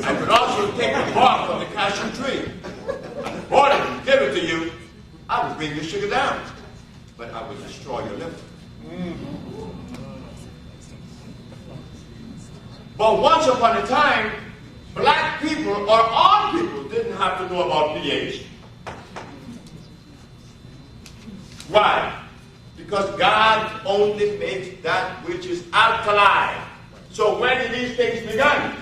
I could also take the bark from the cashew tree and boil it and give it to you. I would bring your sugar down, but I would destroy your liver. But once upon a time, black people or all people didn't have to know about pH. Why? Because God only makes that which is alkaline. So when it these things began?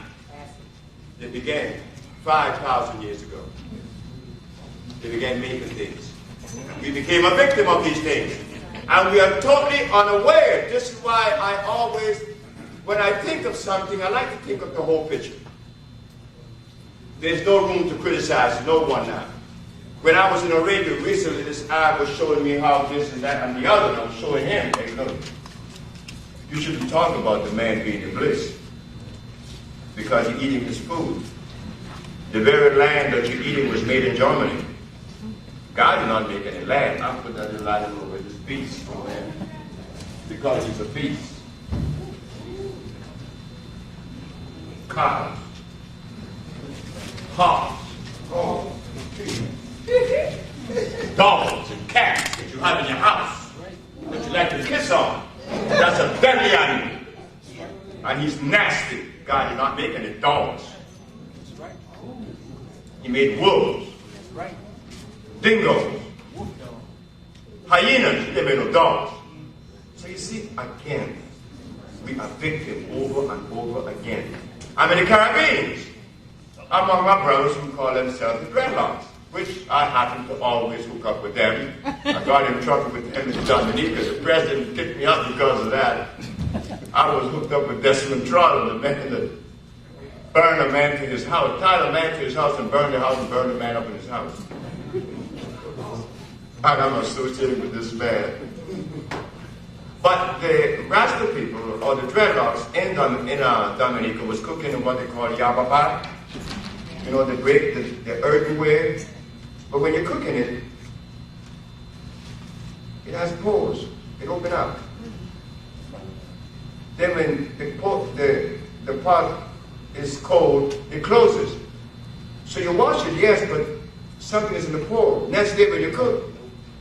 They began 5,000 years ago. They began making things. We became a victim of these things. And we are totally unaware. This is why I always, when I think of something, I like to think of the whole picture. There's no room to criticize no one now. When I was in Arabia recently, this Arab was showing me how this and that and the other, and I was showing him, hey, look, you should be talking about the man being in bliss because you're eating his food. The very land that you're eating was made in Germany. God did not make any land. I put that in line over this beast over there because he's a beast. Cows, hogs, dogs and cats that you have in your house that you like to kiss on. That's a deadly animal. And he's nasty. God did not make any dogs. He made wolves, dingoes, hyenas. He never made no dogs. So you see, again, we are victim over and over again. I'm in the Caribbean. Among my brothers who call themselves the dreadlocks, which I happen to always hook up with them. I got in trouble with them in Dominica. The president kicked me out because of that. I was hooked up with Desmond Trotter, the man that burned a man to his house, tied a man to his house and burned the house and burned the man up in his house. And I'm associated with this man. But the Rasta people, or the dreadlocks in Dominica, was cooking in what they call yababa. You know, they break the earthenware. But when you're cooking it, it has pores. It opens up. Then when the pot is cold, it closes. So you wash it, yes, but something is in the pore. Next day when you cook,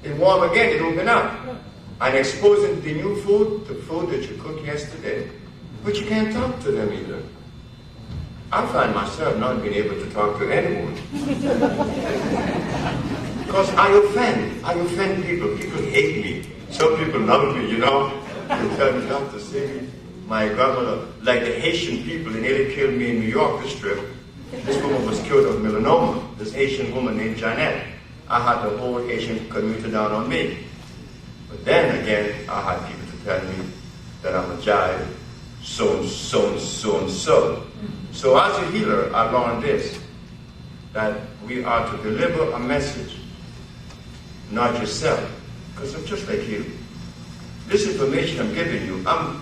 it warm again, it open up. And exposing the new food, the food that you cooked yesterday, but you can't talk to them either. I find myself not being able to talk to anyone. Because I offend people. People hate me. Some people love me, you know. They tell me, Dr. Sebi, my grandmother, like the Haitian people, they nearly killed me in New York this trip. This woman was killed of melanoma, this Haitian woman named Janet. I had the whole Haitian community down on me. But then again, I had people to tell me that I'm a jive, so and so and so and so. So as a healer, I learned this, that we are to deliver a message, not yourself, because I'm just like you. This information I'm giving you, I'm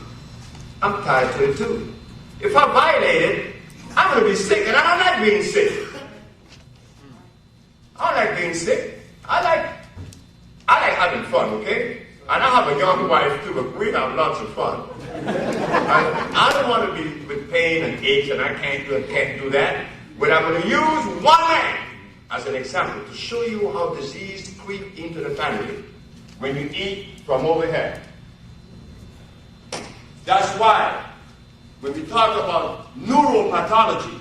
tied to it too. If I violate it, I'm going to be sick, and I don't like being sick. I don't like being sick. I like having fun, okay? And I have a young wife too, but we have lots of fun. I don't want to be with pain and aches, and I can't do that. But I'm going to use one man as an example to show you how disease creep into the family when you eat from overhead. That's why when we talk about neuropathology,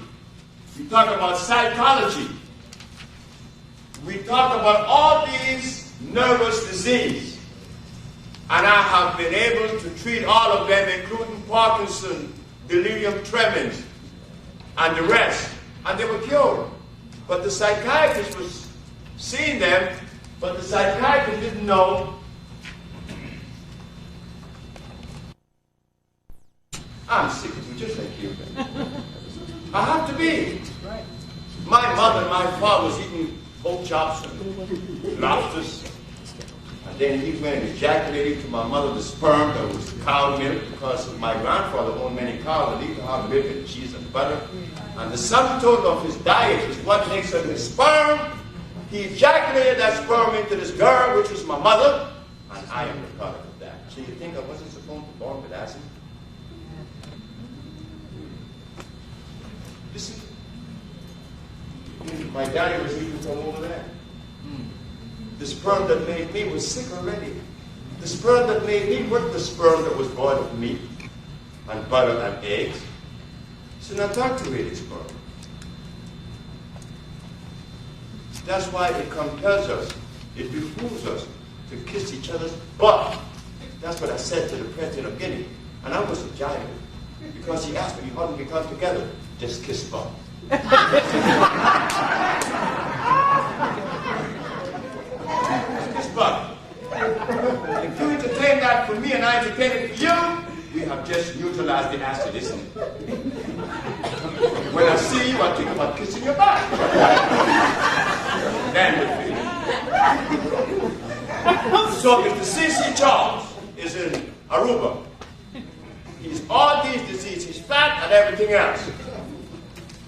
we talk about psychology, we talk about all these nervous diseases. And I have been able to treat all of them, including Parkinson, delirium tremens, and the rest. And they were cured. But the psychiatrist was seeing them, but the psychiatrist didn't know. I'm sick of you, just like you. I have to be. My mother and my father was eating pork chops and lobsters. And then he went and ejaculated to my mother the sperm that was cow milk, because my grandfather owned many cows that used to have milk and cheese and butter. And the sum total of his diet is what makes up his sperm. He ejaculated that sperm into this girl, which was my mother, and I am the product of that. So you think I wasn't supposed to be born with acid? Listen, my daddy was eating from over there. The sperm that made me was sick already. The sperm that made me was the sperm that was born of meat and butter and eggs. So now talk to me, this sperm. That's why it compels us, it behooves us to kiss each other's butt. That's what I said to the president of Guinea. And I was a giant. Because she asked me, how did we come together? Just kiss butt. Kiss butt. If you entertain that for me and I entertain it for you, we have just neutralized the acid, isn't it? When I see you, I think about kissing your back. Then we feel. So Mr. C.C. Charles is in Aruba. He's all these diseases, he's fat and everything else.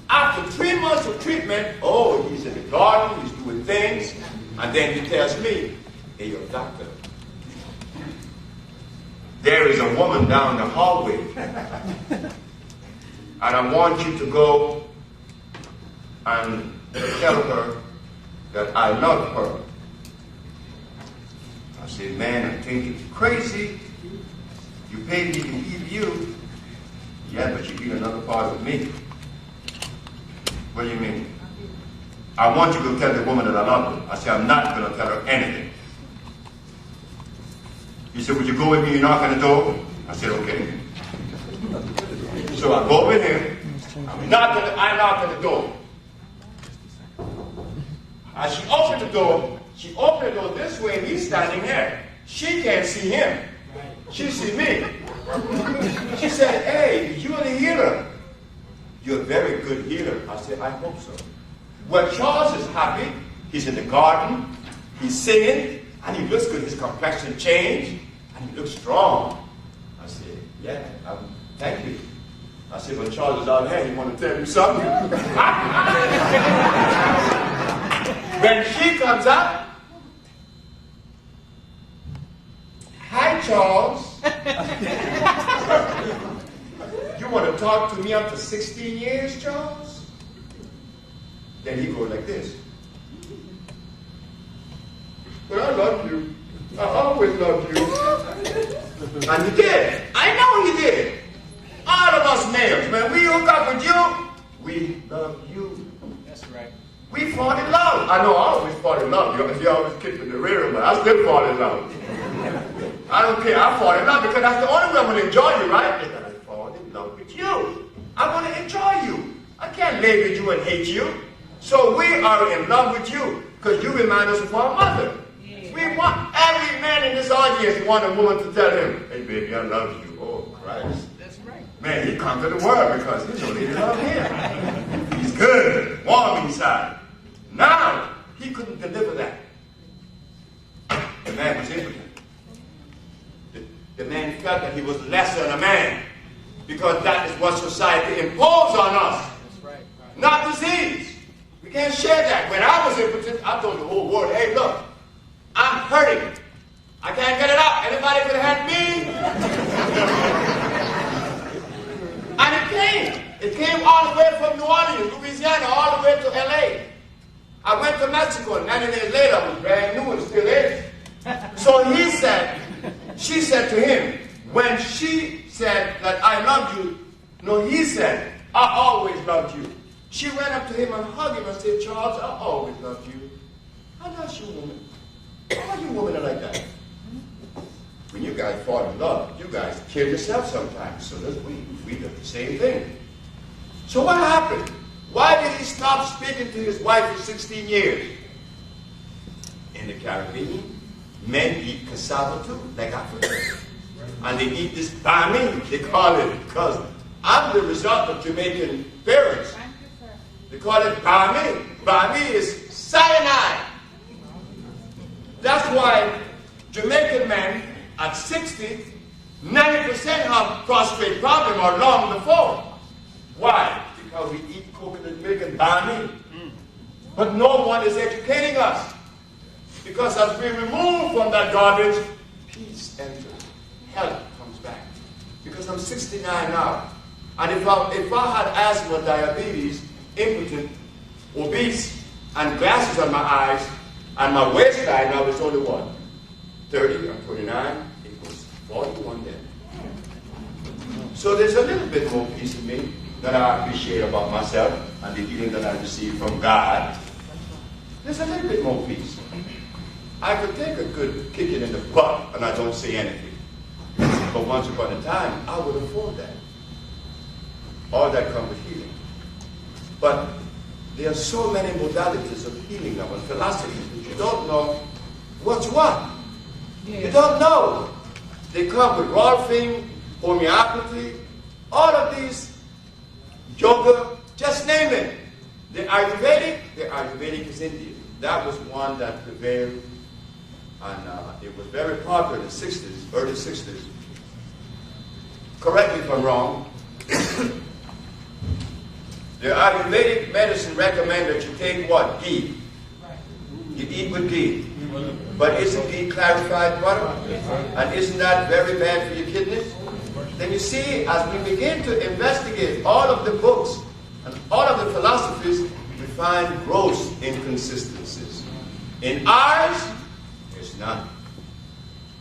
After 3 months of treatment, oh, he's in the garden, he's doing things, and then he tells me, hey, you're a doctor. There is a woman down the hallway, and I want you to go and tell her that I love her. I said, man, I think it's crazy. You pay me to heal you. Yeah, but you heal another part of me. What do you mean? I want you to tell the woman that I love her. I said, I'm not going to tell her anything. He said, would you go with me and knock on the door? I said, okay. So I go with him. I knock on the door. As she opened the door, she opened the door this way and he's standing there. She can't see him. She see me. She said, hey, you're the healer. You're a very good healer. I said, I hope so. Well, Charles is happy. He's in the garden. He's singing. And he looks good. His complexion changed. And he looks strong. I said, yeah, thank you. I said, well, Charles is out here. He want to tell you something. When she comes up, hi, Charles. You want to talk to me after 16 years, Charles? Then he goes like this. But I love you. I always loved you. And he did. I know he did. All of us males, when we hook up with you, we love you. That's right. We fall in love. I know I always fall in love. You always kick in the rear, but I still fall in love. I don't care. I fall in love because that's the only way I'm going to enjoy you, right? Is that I fall in love with you. I want to enjoy you. I can't lay with you and hate you. So we are in love with you because you remind us of our mother. We want every man in this audience want a woman to tell him, hey, baby, I love you. Oh, Christ. That's right. Man, he conquered the world because he know they love him. He's good, warm inside. Now, he couldn't deliver that. The man was impotent. The man felt that he was lesser than a man because that is what society imposed on us. That's right. Not disease. We can't share that. When I was impotent, I told the whole world, hey, look, I'm hurting. I can't get it out. Anybody can help me? And it came. It came all the way from New Orleans, Louisiana, all the way to LA. I went to Mexico, and 90 days later, I was brand new and still is. So she said to him, when she said that I love you, no, he said, I always loved you. She ran up to him and hugged him and said, Charles, I always loved you. How nice you woman. Why are you women like that? When you guys fall in love, you guys kill yourself sometimes. So does we. We do the same thing. So what happened? Why did he stop speaking to his wife for 16 years? In the Caribbean, men eat cassava too, like Africans. And they eat this bale, they call it, because I'm the result of Jamaican parents. They call it bale. Bale is cyanide. That's why Jamaican men at 60, 90% have prostate problem or long before. Why? Because we eat coconut milk and bale. But no one is educating us. Because as we remove from that garbage, peace enters. Health comes back. Because I'm 69 now. And if I had asthma, diabetes, impotent, obese, and glasses on my eyes, and my waistline now is only what? 30 or 29 equals 41 then. So there's a little bit more peace in me that I appreciate about myself and the healing that I received from God. There's a little bit more peace. I could take a good kicking in the butt and I don't say anything. But once upon a time, I would afford that. all that comes with healing. But there are so many modalities of healing now and philosophies that you don't know what's what. Yes. You don't know. They come with Rolfing, homeopathy, all of these, yoga, just name it. The Ayurvedic is Indian. That was one that prevailed, and it was very popular in the 60s, early 60s. Correct me if I'm wrong. The Ayurvedic medicine recommend that you take what? Ghee. You eat with ghee. But isn't ghee clarified butter? And isn't that very bad for your kidneys? Then you see, as we begin to investigate all of the books and all of the philosophies, we find gross inconsistencies. In ours, there's none.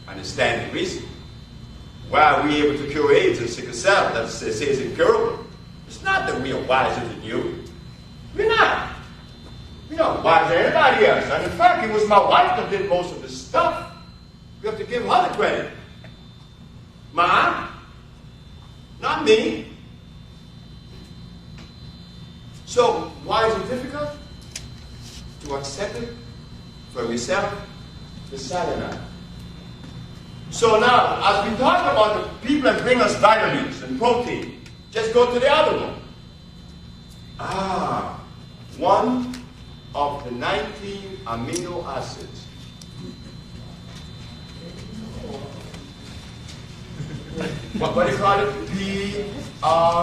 And the standing reason. Why are we able to cure AIDS and sickle cell? That says it's incurable. It's not that we are wiser than you. We're not. We're not wiser than anybody else. And in fact, it was my wife that did most of this stuff. We have to give her the credit. Mom, not me. So, why is it difficult? To accept it from yourself, the cyanide. So now, as we talk about the people that bring us vitamins and protein, just go to the other one. One of the 19 amino acids. What do you call it? P-R-O-T-E-I-N.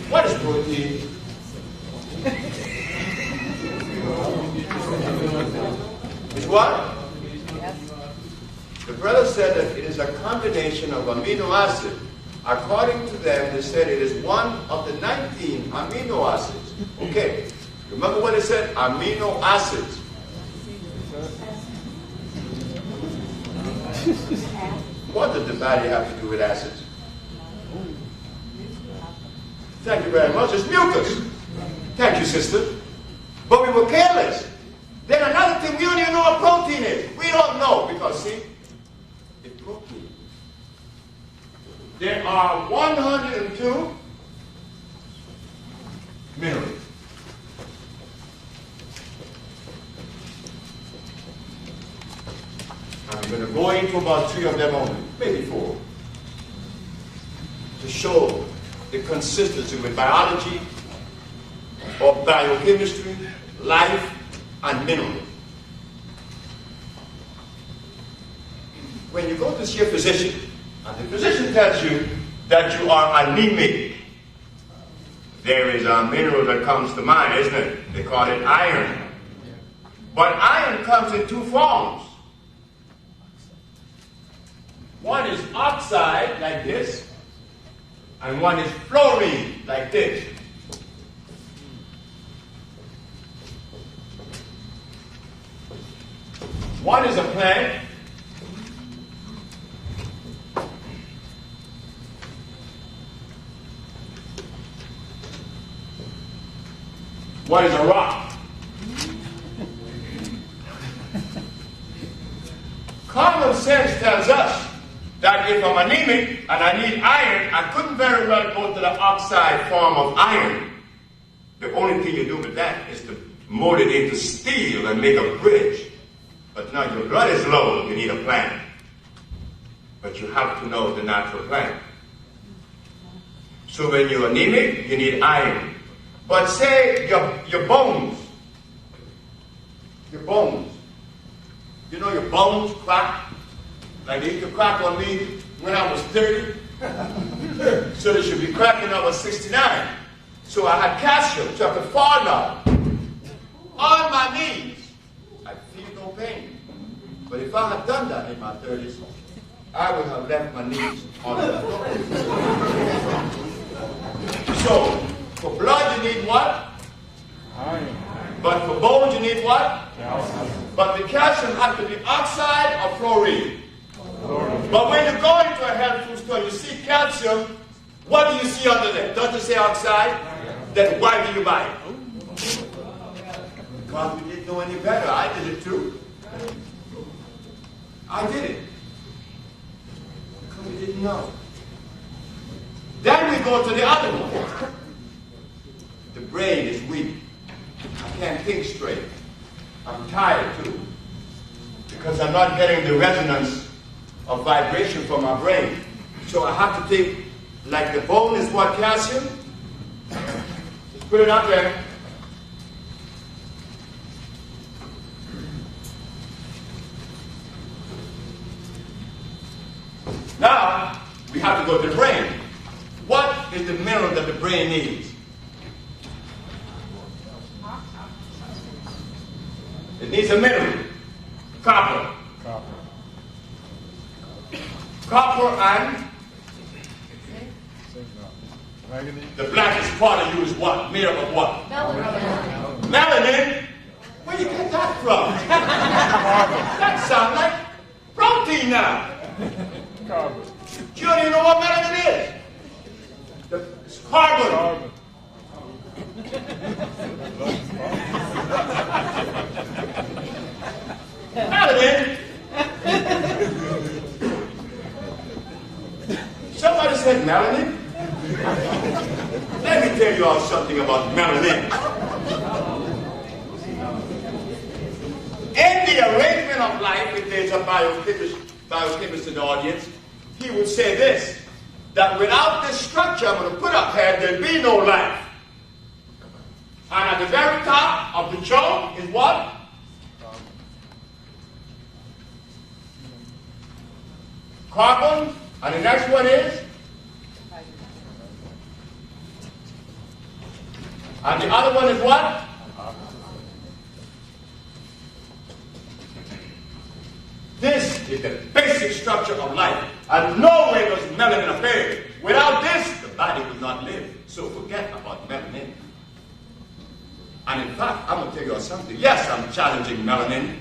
What is protein? It's what? The brother said that it is a combination of amino acid. According to them, they said it is one of the 19 amino acids. Okay. Remember when they said amino acids? What does the body have to do with acids? Thank you very much. It's mucus. Thank you, sister. But we were careless. Then another thing, we don't even know what protein is. We don't know because, see, it's protein. There are 102 minerals. I'm going to go into about 3 of them only, maybe 4, to show the consistency with biology, or biochemistry, life, and minerals. When you go to see a physician, and the physician tells you that you are anemic, there is a mineral that comes to mind, isn't it? They call it iron. But iron comes in 2 forms. One is oxide, like this, and one is fluorine, like this. One is a plant. One is a rock. Common sense tells us that if I'm anemic and I need iron, I couldn't very well go to the oxide form of iron. The only thing you do with that is to mold it into steel and make a bridge. But now your blood is low, you need a plant. But you have to know the natural plant. So when you're anemic, you need iron. But say your bones. You know your bones crack? Like they used to crack on me when I was 30. So they should be cracking when I was 69. So I had calcium, so I could fall now. On my knees. I feel no pain. But if I had done that in my 30s, I would have left my knees on the floor. So, for blood you need what? Iron. But for bones you need what? Calcium. But the calcium has to be oxide or fluorine. But when you go into a health food store, you see calcium, what do you see under there? Doesn't it say oxide? Then why do you buy it? Because we didn't know any better. I did it too. I did it. Because we didn't know. Then we go to the other one. The brain is weak. I can't think straight. I'm tired too. Because I'm not getting the resonance of vibration from my brain. So I have to take, like the bone is what, calcium? Just put it up there. Now, we have to go to the brain. What is the mineral that the brain needs? It needs a mineral. Copper. Copper and the blackest part of you is what? Made up of what? Melanin. Melanin? Where you get that from? That sounds like protein now. You don't even know what melanin is. It's carbon. Melanin. Somebody said melanin. Let me tell you all something about melanin. In the arrangement of life, if there's a biochemist in the audience, he would say this, that without this structure I'm going to put up here, there'll be no life. And at the very top of the chunk is what? Carbon. And the next one is? And the other one is what? This is the basic structure of life. And nowhere does melanin appear. Without this, the body will not live. So forget about melanin. And in fact, I'm going to tell you something. Yes, I'm challenging melanin.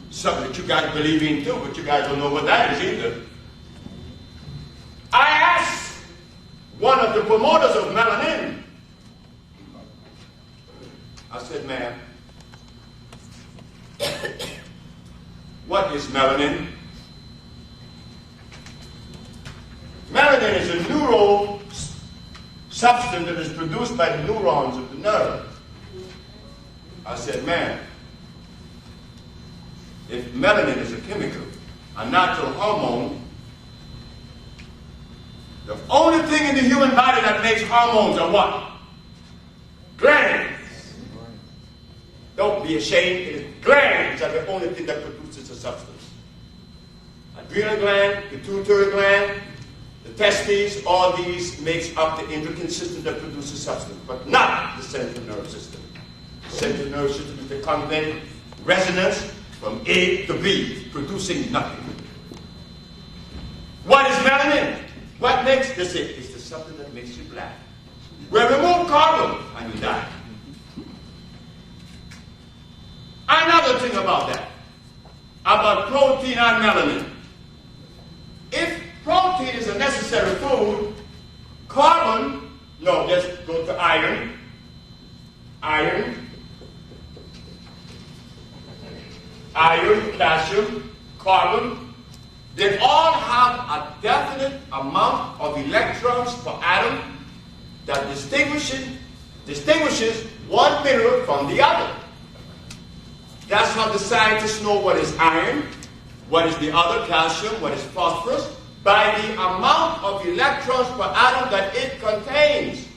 Something that you guys believe in too, but you guys don't know what that is either. I asked one of the promoters of melanin. I said, ma'am, what is melanin? Melanin is a neural substance that is produced by the neurons of the nerve. I said, ma'am, if melanin is a chemical, a natural hormone, the only thing in the human body that makes hormones are what? Glands. Don't be ashamed. It is glands are the only thing that produces a substance. Adrenal gland, pituitary gland, the testes, all these makes up the endocrine system that produces substance, but not the central nervous system. The central nervous system is the conveying resonance from A to B, producing nothing. What is melanin? What makes this it? It's the something that makes you black. We remove carbon and you die. Another thing about that, about protein and melanin. If protein is a necessary food, carbon, no, let's go to iron. Iron, calcium, carbon, they all have a definite amount of electrons per atom that distinguishes one mineral from the other. That's how the scientists know what is iron, what is the other, calcium, what is phosphorus, by the amount of electrons per atom that it contains.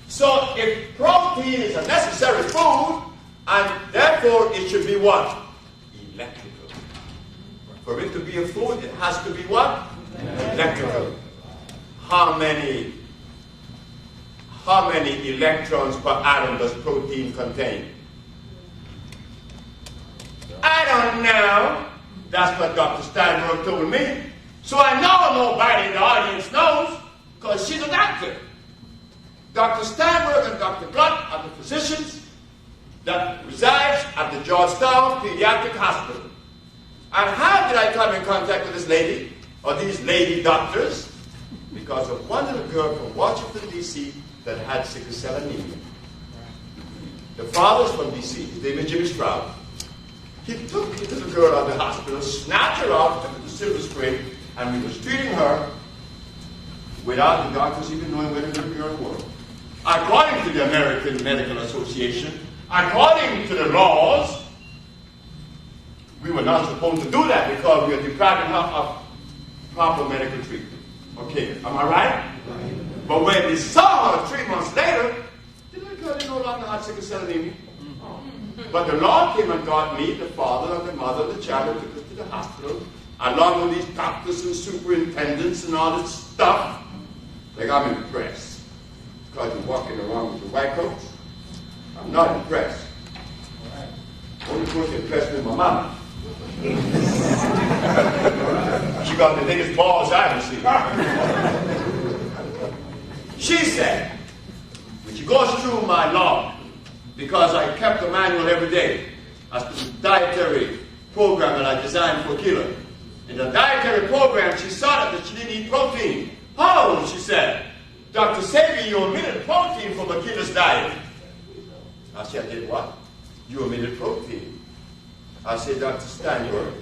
So if protein is a necessary food, and therefore it should be what? Electrical. For it to be a food, it has to be what? Electrical. How many electrons per atom does protein contain? I don't know. That's what Dr. Steinberg told me. So I know nobody in the audience knows, because she's a doctor. Dr. Steinberg and Dr. Gluck are the physicians that resides at the Georgetown Pediatric Hospital. And how did I come in contact with this lady, or these lady doctors? Because of one little girl from Washington, D.C. that had sickle cell anemia. The father's from D.C. His name is Jimmy Stroud. He took the little girl out of the hospital, snatched her out, took her to Silver Spring, and he was treating her without the doctors even knowing where the little girl was. According to the American Medical Association, according to the laws, we were not supposed to do that because we are depriving her of proper medical treatment. Okay, am I right? But when we saw her 3 months later, the little girl no longer had sickle cell anemia. But the law came and got me, the father and the mother and the child, and took us to the hospital, along with these doctors and superintendents and all this stuff. Like, I'm impressed. Because you're walking around with your white coats. I'm not impressed. Only person impressed me is my mama. She got the biggest balls I ever seen. She said, when she goes through my log, because I kept a manual every day as to the dietary program that I designed for Keeler. In the dietary program, she saw that she didn't eat protein. Oh, she said, Dr. Sebi, you omitted protein from Keeler's diet. I said, I did what? You omitted protein. I said, Dr. Steinberg,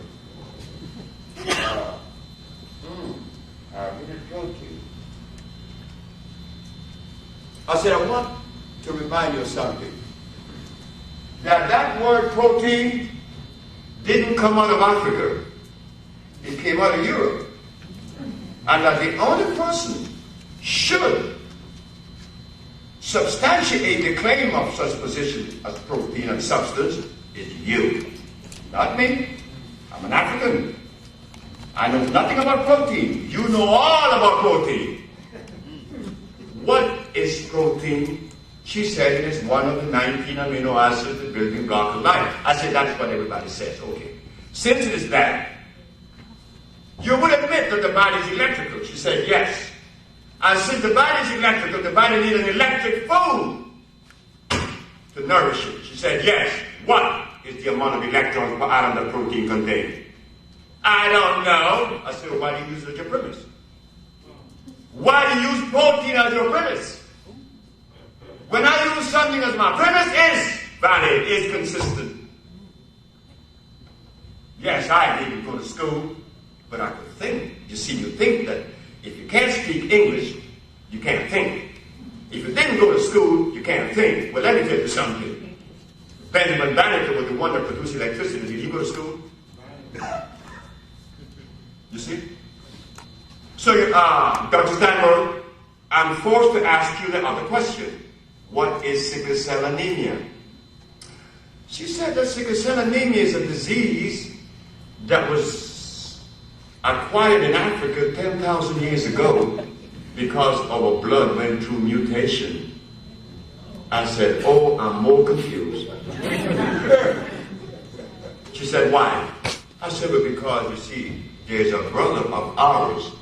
I omitted protein. I said, I want to remind you of something. That word protein didn't come out of Africa. It came out of Europe. And that the only person should substantiate the claim of such position as protein and substance is you. Not me. I'm an African. I know nothing about protein. You know all about protein. What is protein? She said it is one of the 19 amino acids, the building block of life. I said, that's what everybody says. Okay. Since it is that, you would admit that the body is electrical. She said, yes. And since the body is electrical, the body needs an electric food to nourish it. She said, yes. What is the amount of electrons per atom that protein contains? I don't know. I said, well, why do you use it as your premise? Why do you use protein as your premise? When I use something as my premise, is valid, is consistent. Yes, I didn't go to school, but I could think. You see, you think that if you can't speak English, you can't think. If you didn't go to school, you can't think. Well, let me tell you something. Benjamin Banneker was the one that produced electricity. Did he go to school? You see? So, Dr. Steinberg, I'm forced to ask you the other question. What is sickle cell anemia? She said that sickle cell anemia is a disease that was acquired in Africa 10,000 years ago because our blood went through mutation. I said, oh, I'm more confused. She said, why? I said, well, because, you see, there's a brother of ours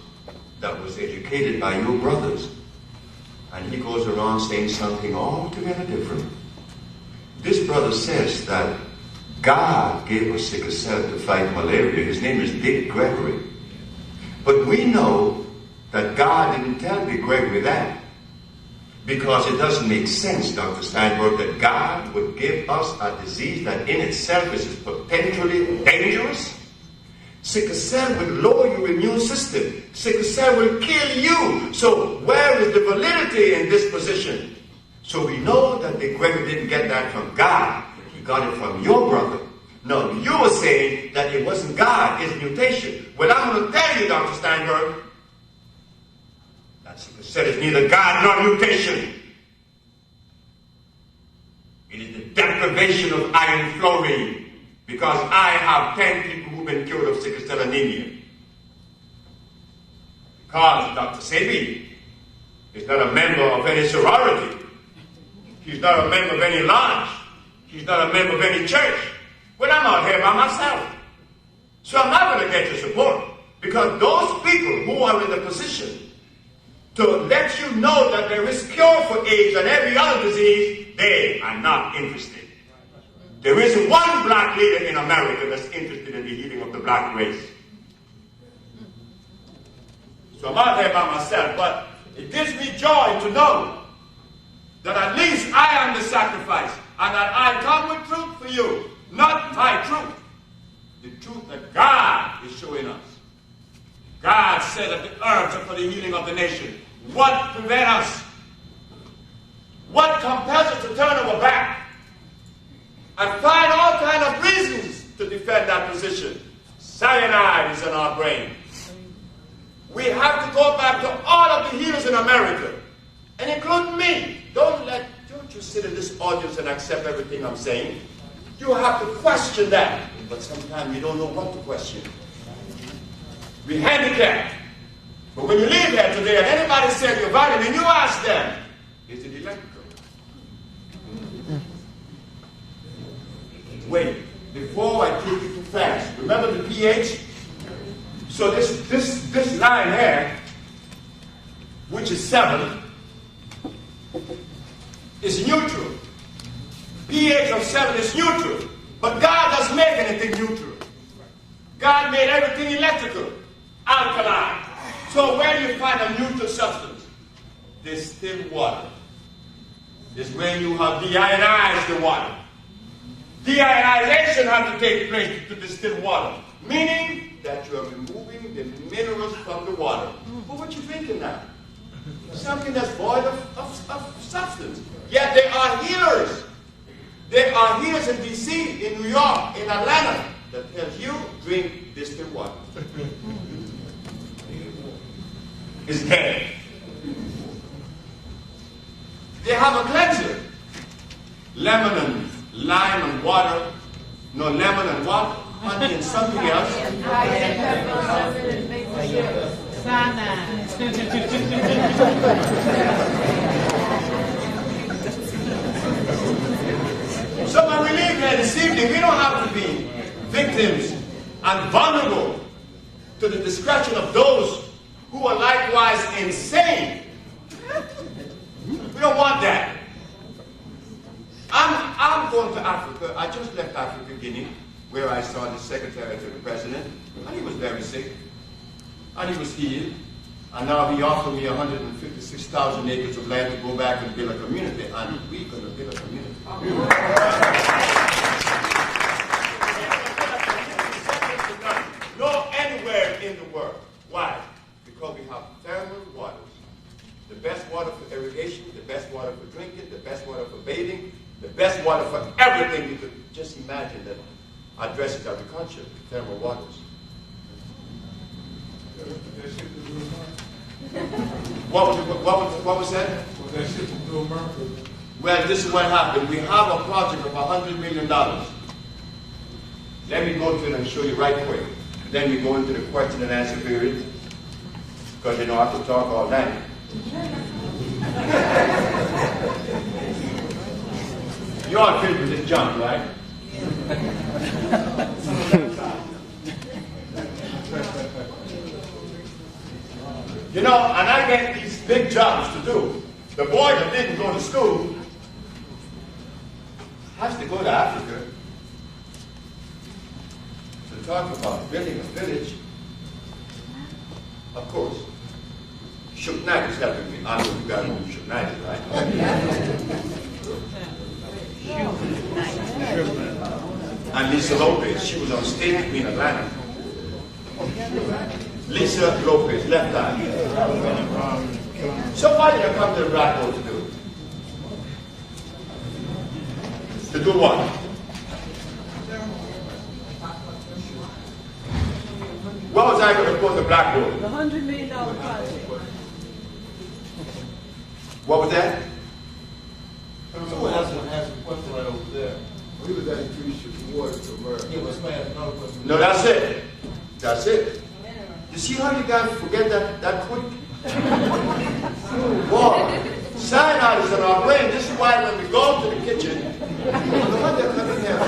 that was educated by your brothers. And he goes around saying something altogether different. This brother says that God gave us sickle cell to fight malaria. His name is Dick Gregory. But we know that God didn't tell Dick Gregory that. Because it doesn't make sense, Dr. Steinberg, that God would give us a disease that in itself is potentially dangerous. Sickle cell will lower your immune system. Sickle cell will kill you. So where is the validity in this position? So we know that Dick Gregory didn't get that from God. He got it from your brother. No, you were saying that it wasn't God, it's mutation. Well, I'm going to tell you, Dr. Steinberg, that sickle cell is neither God nor mutation. It is the deprivation of iron fluorine. Because I have 10 people who've been cured of sickle cell anemia. Because Dr. Sebi is not a member of any sorority. He's not a member of any lodge. He's not a member of any church. Well, I'm out here by myself. So I'm not going to get your support. Because those people who are in the position to let you know that there is cure for AIDS and every other disease, they are not interested. There isn't one black leader in America that's interested in the healing of the black race. So I'm out there by myself, but it gives me joy to know that at least I am the sacrifice and that I come with truth for you. Not my truth, the truth that God is showing us. God said that the herbs are for the healing of the nation. What prevents us? What compels us to turn our back and find all kinds of reasons to defend that position? Cyanide is in our brain. We have to go back to all of the healers in America, and including me. Don't you sit in this audience and accept everything I'm saying. You have to question that, but sometimes you don't know what to question. We're handicapped. But when you leave here today and anybody says you're vitamin, you ask them, is it electrical? Wait, before I take it too fast, remember the pH? So this line here, which is 7, is neutral. pH of 7 is neutral. But God doesn't make anything neutral. God made everything electrical, alkaline. So where do you find a neutral substance? Distilled water. Is when you have deionized the water. Deionization has to take place to distill water. Meaning that you are removing the minerals from the water. But what you thinking now? Something that's void of substance. Yet they are healers. There are healers in D.C., in New York, in Atlanta, that tells you, drink distilled water. It's dead. They have a cleanser. Lemon and lime and water. No, lemon and water, honey and something else. So when we leave here this evening, we don't have to be victims and vulnerable to the discretion of those who are likewise insane. We don't want that. I'm going to Africa. I just left Africa, Guinea, where I saw the secretary to the president, and he was very sick, and he was healed, and now he offered me 156,000 acres of land to go back and build a community, and we're going to build a community. No anywhere in the world. Why? Because we have thermal waters. The best water for irrigation, the best water for drinking, the best water for bathing, the best water for everything you could just imagine that addresses agriculture, thermal waters. What was that? Well, this is what happened. We have a project of $100 million. Let me go through it and show you right quick. Then we go into the question and answer period, because you know I have to talk all night. You all filled with this junk, right? You know, and I get these big jobs to do. The boy that didn't go to school has to go to Africa to talk about building a village. Of course, Shook Knight is helping me. I know you guys know who Shook Knight is, right? And Lisa Lopez, she was on stage with me in Atlanta. Lisa Lopez, left eye. So why did I come to the Black Hole to do? To do what? What was I going to put in the Black Hole? The $100 million project. What was that? Someone has a question right over there. We was at the water to America. Yeah, what's my another question? No, that's it. That's it. You see how you guys forget that quick? Boy, cyanide is in our brain. This is why when we go to the kitchen, what they're coming here.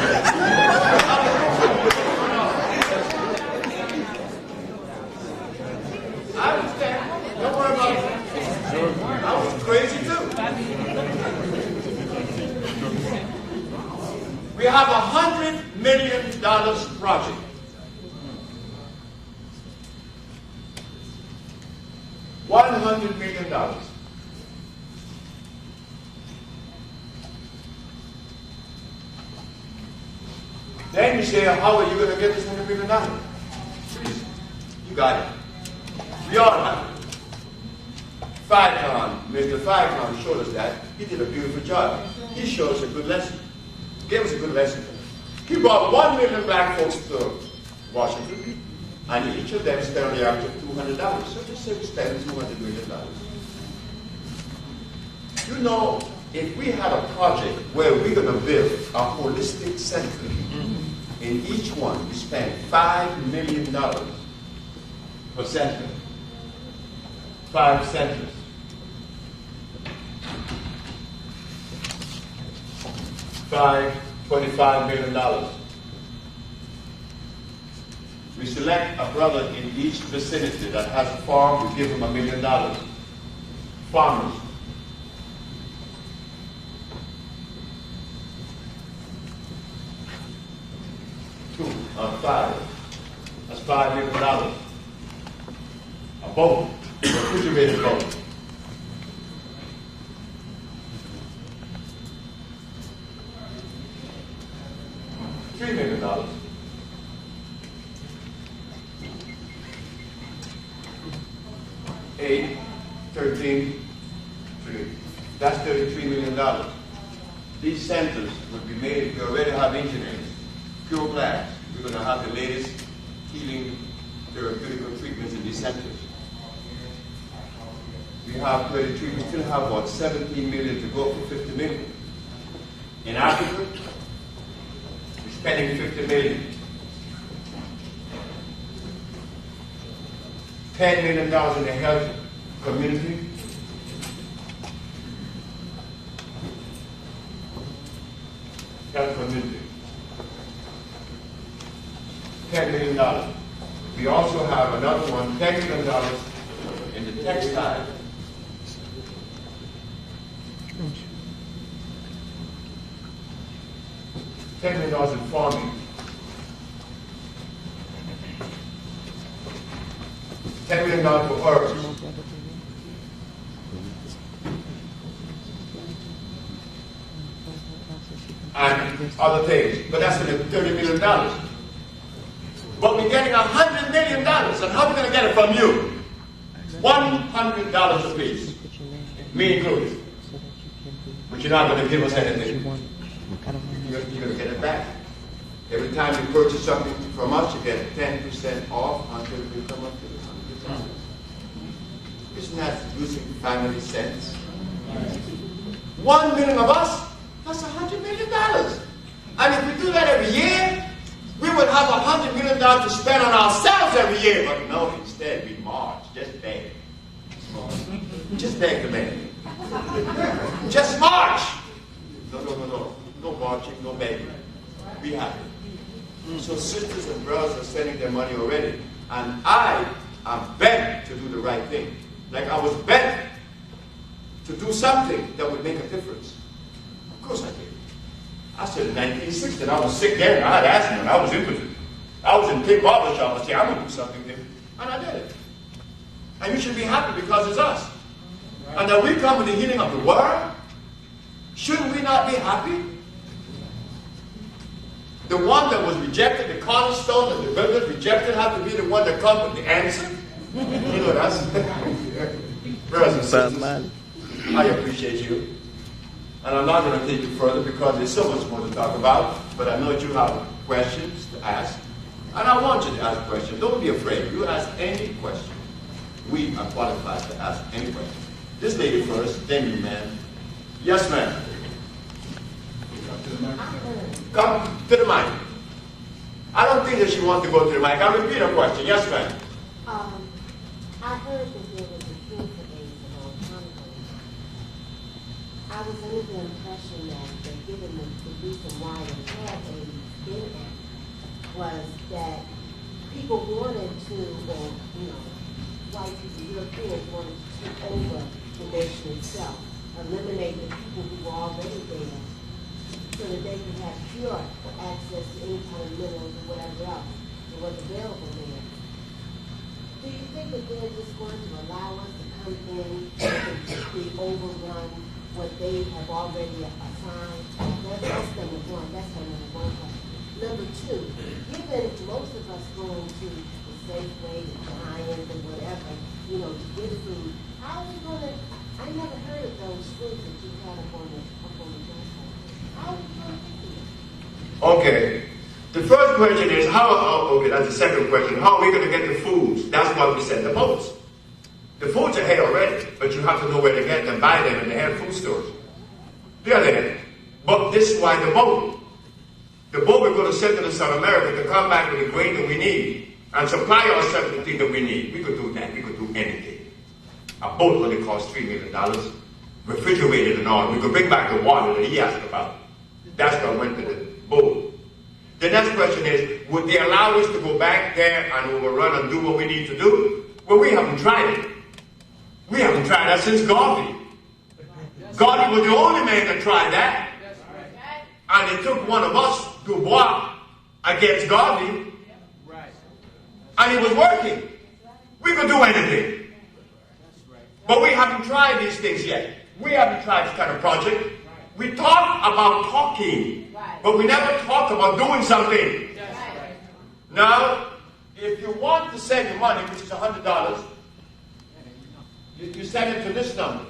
I understand. Don't worry about it. I was crazy too. We have $100 million project. $100 million. Then you say, how are you going to get this $100 million? Please, you got it. We all have it. Mr. Farrakhan showed us that. He did a beautiful job. He showed us a good lesson. Gave us a good lesson. He brought 1 million black folks to Washington, and each of them spent on the average of $200. So just say we spend $200 million. You know, if we had a project where we're going to build a holistic center, in each one we spend $5 million per center. 5 centers. $25 million. We select a brother in each vicinity that has a farm, we give him $1 million. Farmers. Five. That's $5 million. A boat, a refrigerated boat. $3 million. $8, $13, $3. That's $33 million. These centers would be made, we already have engineers, pure blacks. We're going to have the latest healing therapeutical treatments in these centers. We have 33, we still have what, 17 million to go for 50 million. In Africa, we're spending 50 million. $10 million in the health community. Health community. $10 million. We also have another one, $10 million in the textile. $10 million in farming. $10 million for herbs. And other things. But that's in the $30 million. But we're getting $100 million. And how are we going to get it from you? $100 a piece. Me included. But you're not going to give us anything. You're going to get it back. Every time you purchase something from us, you get 10% off until we come up to $100. Isn't that using family sense? 1 million of us, that's $100 million. And if we do that every year, we would have $100 million to spend on ourselves every year. But no, instead we march. Just beg. Just beg the man. Just march. No. No marching, no begging. Be happy. So sisters and brothers are spending their money already. And I am bent to do the right thing. Like I was bent to do something that would make a difference. Of course I did. I said in 1960, I was sick then, I had asthma, and I was impotent. I was in Pig Barber Shop, I said, I'm going to do something there. And I did it. And you should be happy because it's us. Right. And that we come with the healing of the world. Shouldn't we not be happy? The one that was rejected, the cornerstone that the builders rejected, had to be the one that comes with the answer. You know, that's... Brothers and sisters, I appreciate you. And I'm not going to take you further because there's so much more to talk about. But I know that you have questions to ask. And I want you to ask questions. Don't be afraid. You ask any question. We are qualified to ask any question. This lady first, then you, man. Yes, ma'am. Come to the mic. I don't think that she wants to go to the mic. I'll repeat her question. Yes, ma'am. I heard that there was a cancer AIDS a long time ago. I was under the impression that given the reason why they had AIDS in it was that people wanted to, or, white people, Europeans wanted to take over the nation itself, eliminate the people who were already there, so that they could have pure access to any kind of minerals or whatever else that was available there. Do you think that they're just going to allow us to come in and completely overrun what they have already assigned? That's number one. That's my number one question. Number two, given most of us going to the Safeway, the Giant, and whatever, you know, to get food, how are we gonna, I never heard of those foods that you had up on the website. How are we gonna get them? Okay. The first question is okay, that's the second question. How are we going to get the foods? That's why we send the boats. The foods are here already, but you have to know where to get them, buy them, and they have food stores. They're there. But this is why the boat. The boat we're going to send to South America to come back with the grain that we need and supply ourselves with the things that we need. We could do that. We could do anything. A boat only costs $3 million, refrigerated and all. We could bring back the water that he asked about. That's why I went to the boat. The next question is, would they allow us to go back there and overrun and do what we need to do? Well, we haven't tried it. We haven't tried that since Garvey. Garvey was the only man that tried that. And it took one of us, Dubois, against Garvey. And it was working. We could do anything. But we haven't tried these things yet. We haven't tried this kind of project. We talk about talking, but we never talk about doing something. Now, if you want to send your money, which is $100, you send it to this number.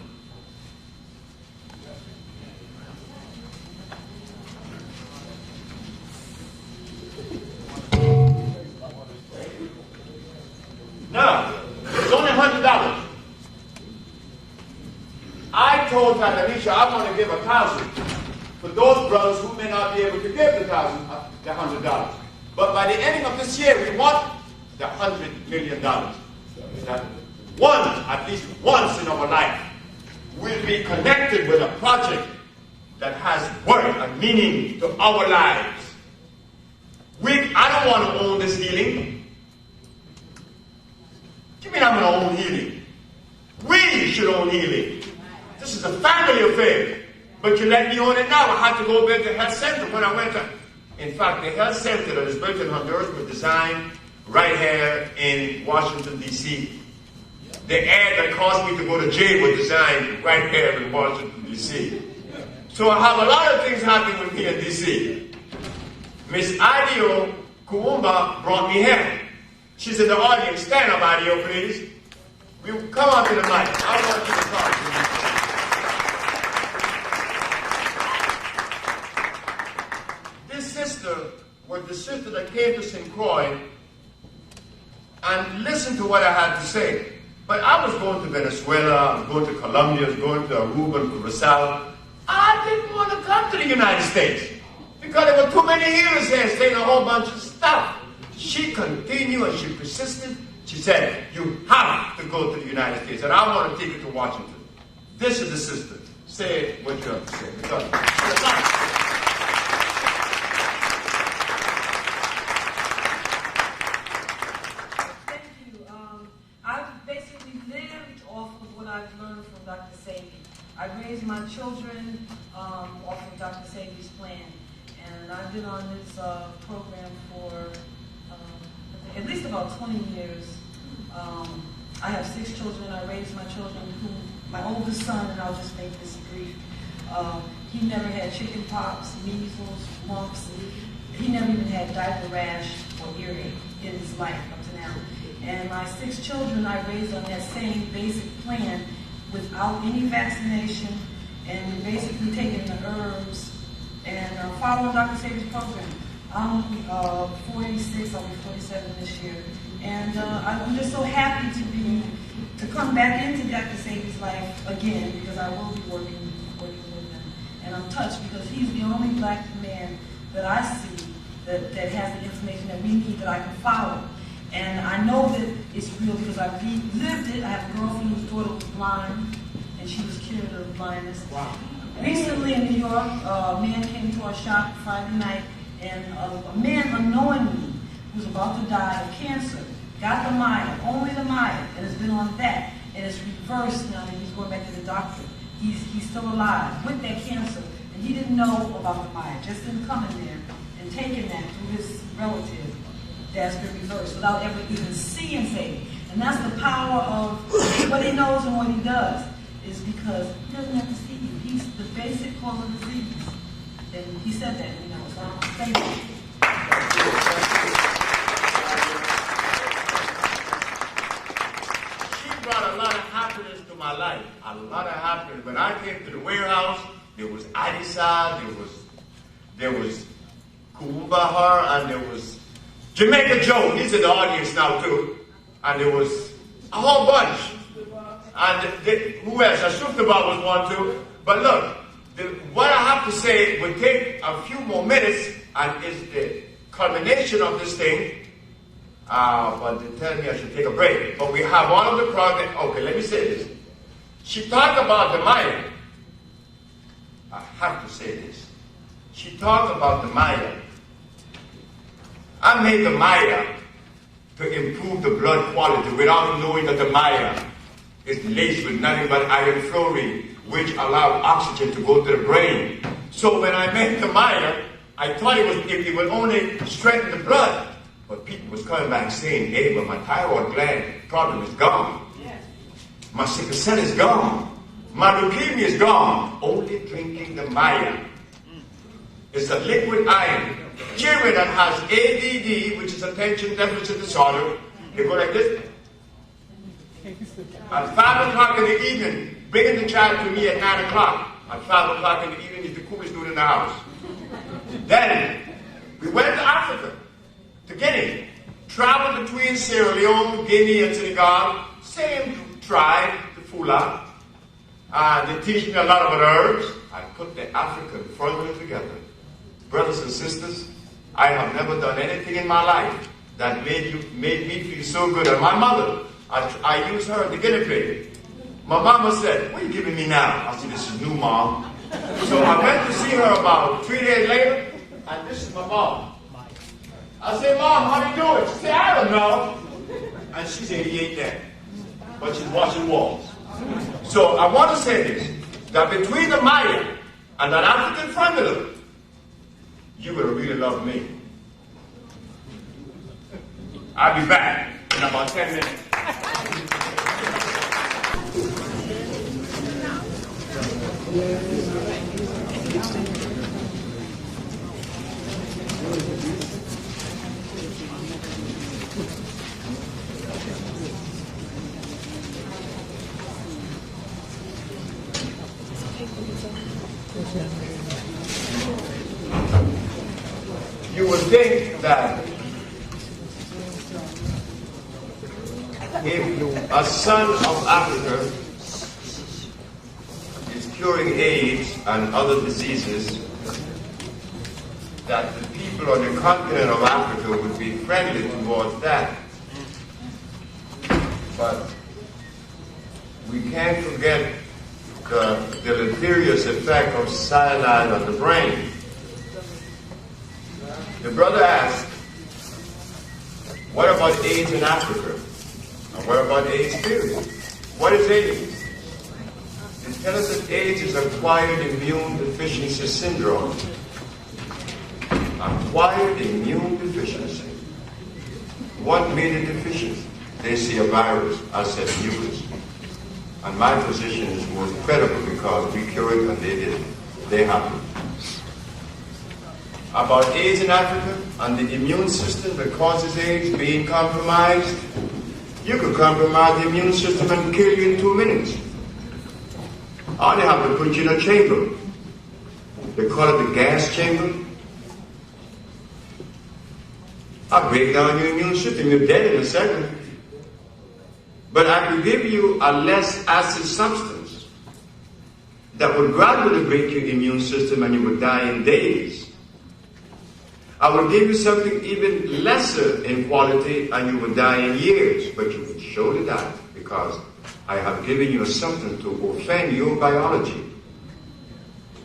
Now, it's only $100. I told Tatanisha I'm going to give $1,000 for those brothers who may not be able to give the $100. But by the ending of this year, we want the $100 million. That at least once in our life, we'll be connected with a project that has worth and meaning to our lives. I don't want to own this healing. What do you mean I'm going to own healing? We should own healing. This is a family affair. But you let me own it now. I had to go back to the health center when I went to. In fact, the health center that is built in Honduras was designed right here in Washington, D.C. The ad that caused me to go to jail was designed right here in Washington, D.C. So I have a lot of things happening with me in D.C. Miss Adio Kuumba brought me here. She's in the audience. Stand up, Adio, please. You come up to the mic. I want you to talk to me. Was the sister that came to St. Croix and listened to what I had to say. But I was going to Venezuela, I was going to Colombia, I was going to Aruba, to Rizal. I didn't want to come to the United States because there were too many healers here saying a whole bunch of stuff. She continued and she persisted. She said, you have to go to the United States and I want to take you to Washington. This is the sister. Say what you have to say. Because I've learned from Dr. Sebi. I raised my children off of Dr. Sebi's plan, and I've been on this program for at least about 20 years. I have 6 children. I raised my children, my oldest son, and I'll just make this brief, he never had chicken pox, measles, mumps. He never even had diaper rash or earache in his life up to now. And my 6 children I raised on that same basic plan without any vaccination and basically taking the herbs and following Dr. Sebi's program. I'm 46, I'll be 47 this year. And I'm just so happy to come back into Dr. Sebi's life again because I will be working with him. And I'm touched because he's the only black man that I see that has the information that we need that I can follow. And I know that it's real because I've lived it. I have a girlfriend whose daughter was blind, and she was cured of blindness. Wow. Recently in New York, a man came to our shop Friday night, and a man unknowingly who was about to die of cancer got the Maya, only the Maya, and has been on that. And it's reversed now, and he's going back to the doctor. He's still alive with that cancer, and he didn't know about the Maya, just didn't come in there and taking that through his relative. That's been reversed without ever even seeing Satan. And that's the power of what he knows and what he does is because he doesn't have to see you. He's the basic cause of disease. And he said that, so thank you. brought a lot of happiness to my life. A lot of happiness. When I came to the warehouse, there was Adisa, there was Kubahar, and there was Jamaica Joe. He's in the audience now too. And there was a whole bunch. And who else? Ashuftabah was one too. But look, what I have to say will take a few more minutes and is the culmination of this thing. But they tell me I should take a break. But we have all of the project. Okay, let me say this. She talked about the Maya. I have to say this. She talked about the Maya. I made the Maya to improve the blood quality without knowing that the Maya is laced with nothing but iron fluoride, which allows oxygen to go to the brain. So when I made the Maya, I thought it would only strengthen the blood. But people was coming back saying, hey, but my thyroid gland problem is gone. Yes. My sickle cell is gone. My leukemia is gone. Only drinking the Maya. It's a liquid iron. Children that has ADD, which is attention deficit disorder, they go like this. At 5 o'clock in the evening, bringing the child to me at 9 o'clock. At 5 o'clock in the evening is the coolest dude in the house. Then, we went to Africa, to Guinea. Traveled between Sierra Leone, Guinea, and Senegal. Same tribe, the Fula. They teach me a lot about herbs. I put the African formula together. Brothers and sisters, I have never done anything in my life that made me feel so good. And my mother, I used her as the guinea pig. My mama said, what are you giving me now? I said, this is new, Mom. So I went to see her about 3 days later, and this is my mom. I said, Mom, how you doing? She said, I don't know. And she's 88 then, but she's washing walls. So I want to say this, that between the Maya and that African formula, you're going to really love me. I'll be back in about 10 minutes. You would think that if a son of Africa is curing AIDS and other diseases, that the people on the continent of Africa would be friendly towards that. But we can't forget the deleterious effect of cyanide on the brain. The brother asked, what about AIDS in Africa? And what about AIDS period? What is AIDS? It tells us that AIDS is acquired immune deficiency syndrome. Acquired immune deficiency. What made it deficient? They see a virus. I said mucus. And my position is most credible because we cured it and they didn't. They happened. About AIDS in Africa and the immune system that causes AIDS being compromised, you could compromise the immune system and kill you in 2 minutes. All they have to put you in a chamber. They call it the gas chamber. I'll break down your immune system. You're dead in a second. But I could give you a less acid substance that would gradually break your immune system and you would die in days. I will give you something even lesser in quality and you will die in years, but you will surely die because I have given you something to offend your biology.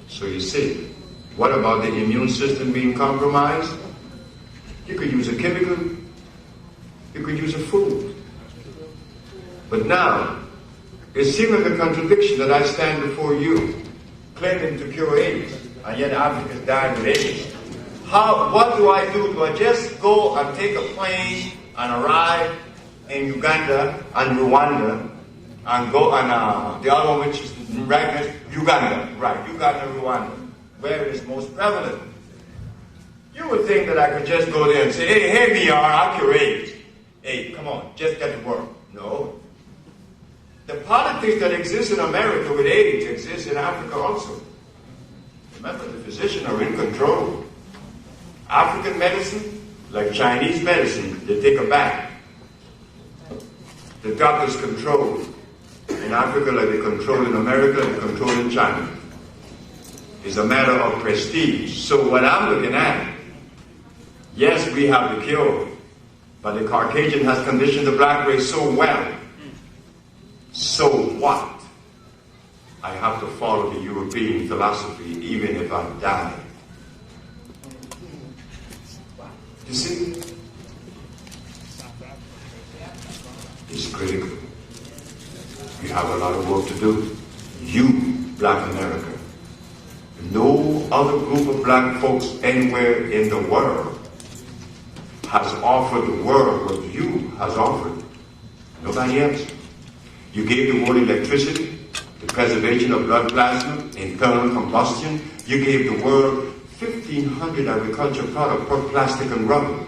So you see, what about the immune system being compromised? You could use a chemical, you could use a food. But now, it seems like a contradiction that I stand before you, claiming to cure AIDS, and yet Africans dying with AIDS. What do I do? Do I just go and take a plane and arrive in Uganda and Rwanda and go and the other one which is right, Uganda, Rwanda, where it is most prevalent? You would think that I could just go there and say, hey, here we are, I'll cure AIDS. Hey, come on, just get to work. No. politics that exists in America with AIDS exists in Africa also. Remember, the physicians are in control. African medicine, like Chinese medicine, they take a back. The doctors control. In Africa, like they control in America, they control in China. It's a matter of prestige. So what I'm looking at, yes, we have the cure, but the Caucasian has conditioned the black race so well. So what? I have to follow the European philosophy even if I die. You see? It's critical. We have a lot of work to do. You, black America. No other group of black folks anywhere in the world has offered the world what you has offered. Nobody else. You gave the world electricity, the preservation of blood plasma, internal combustion. You gave the world 1,500 agricultural products per plastic and rubber.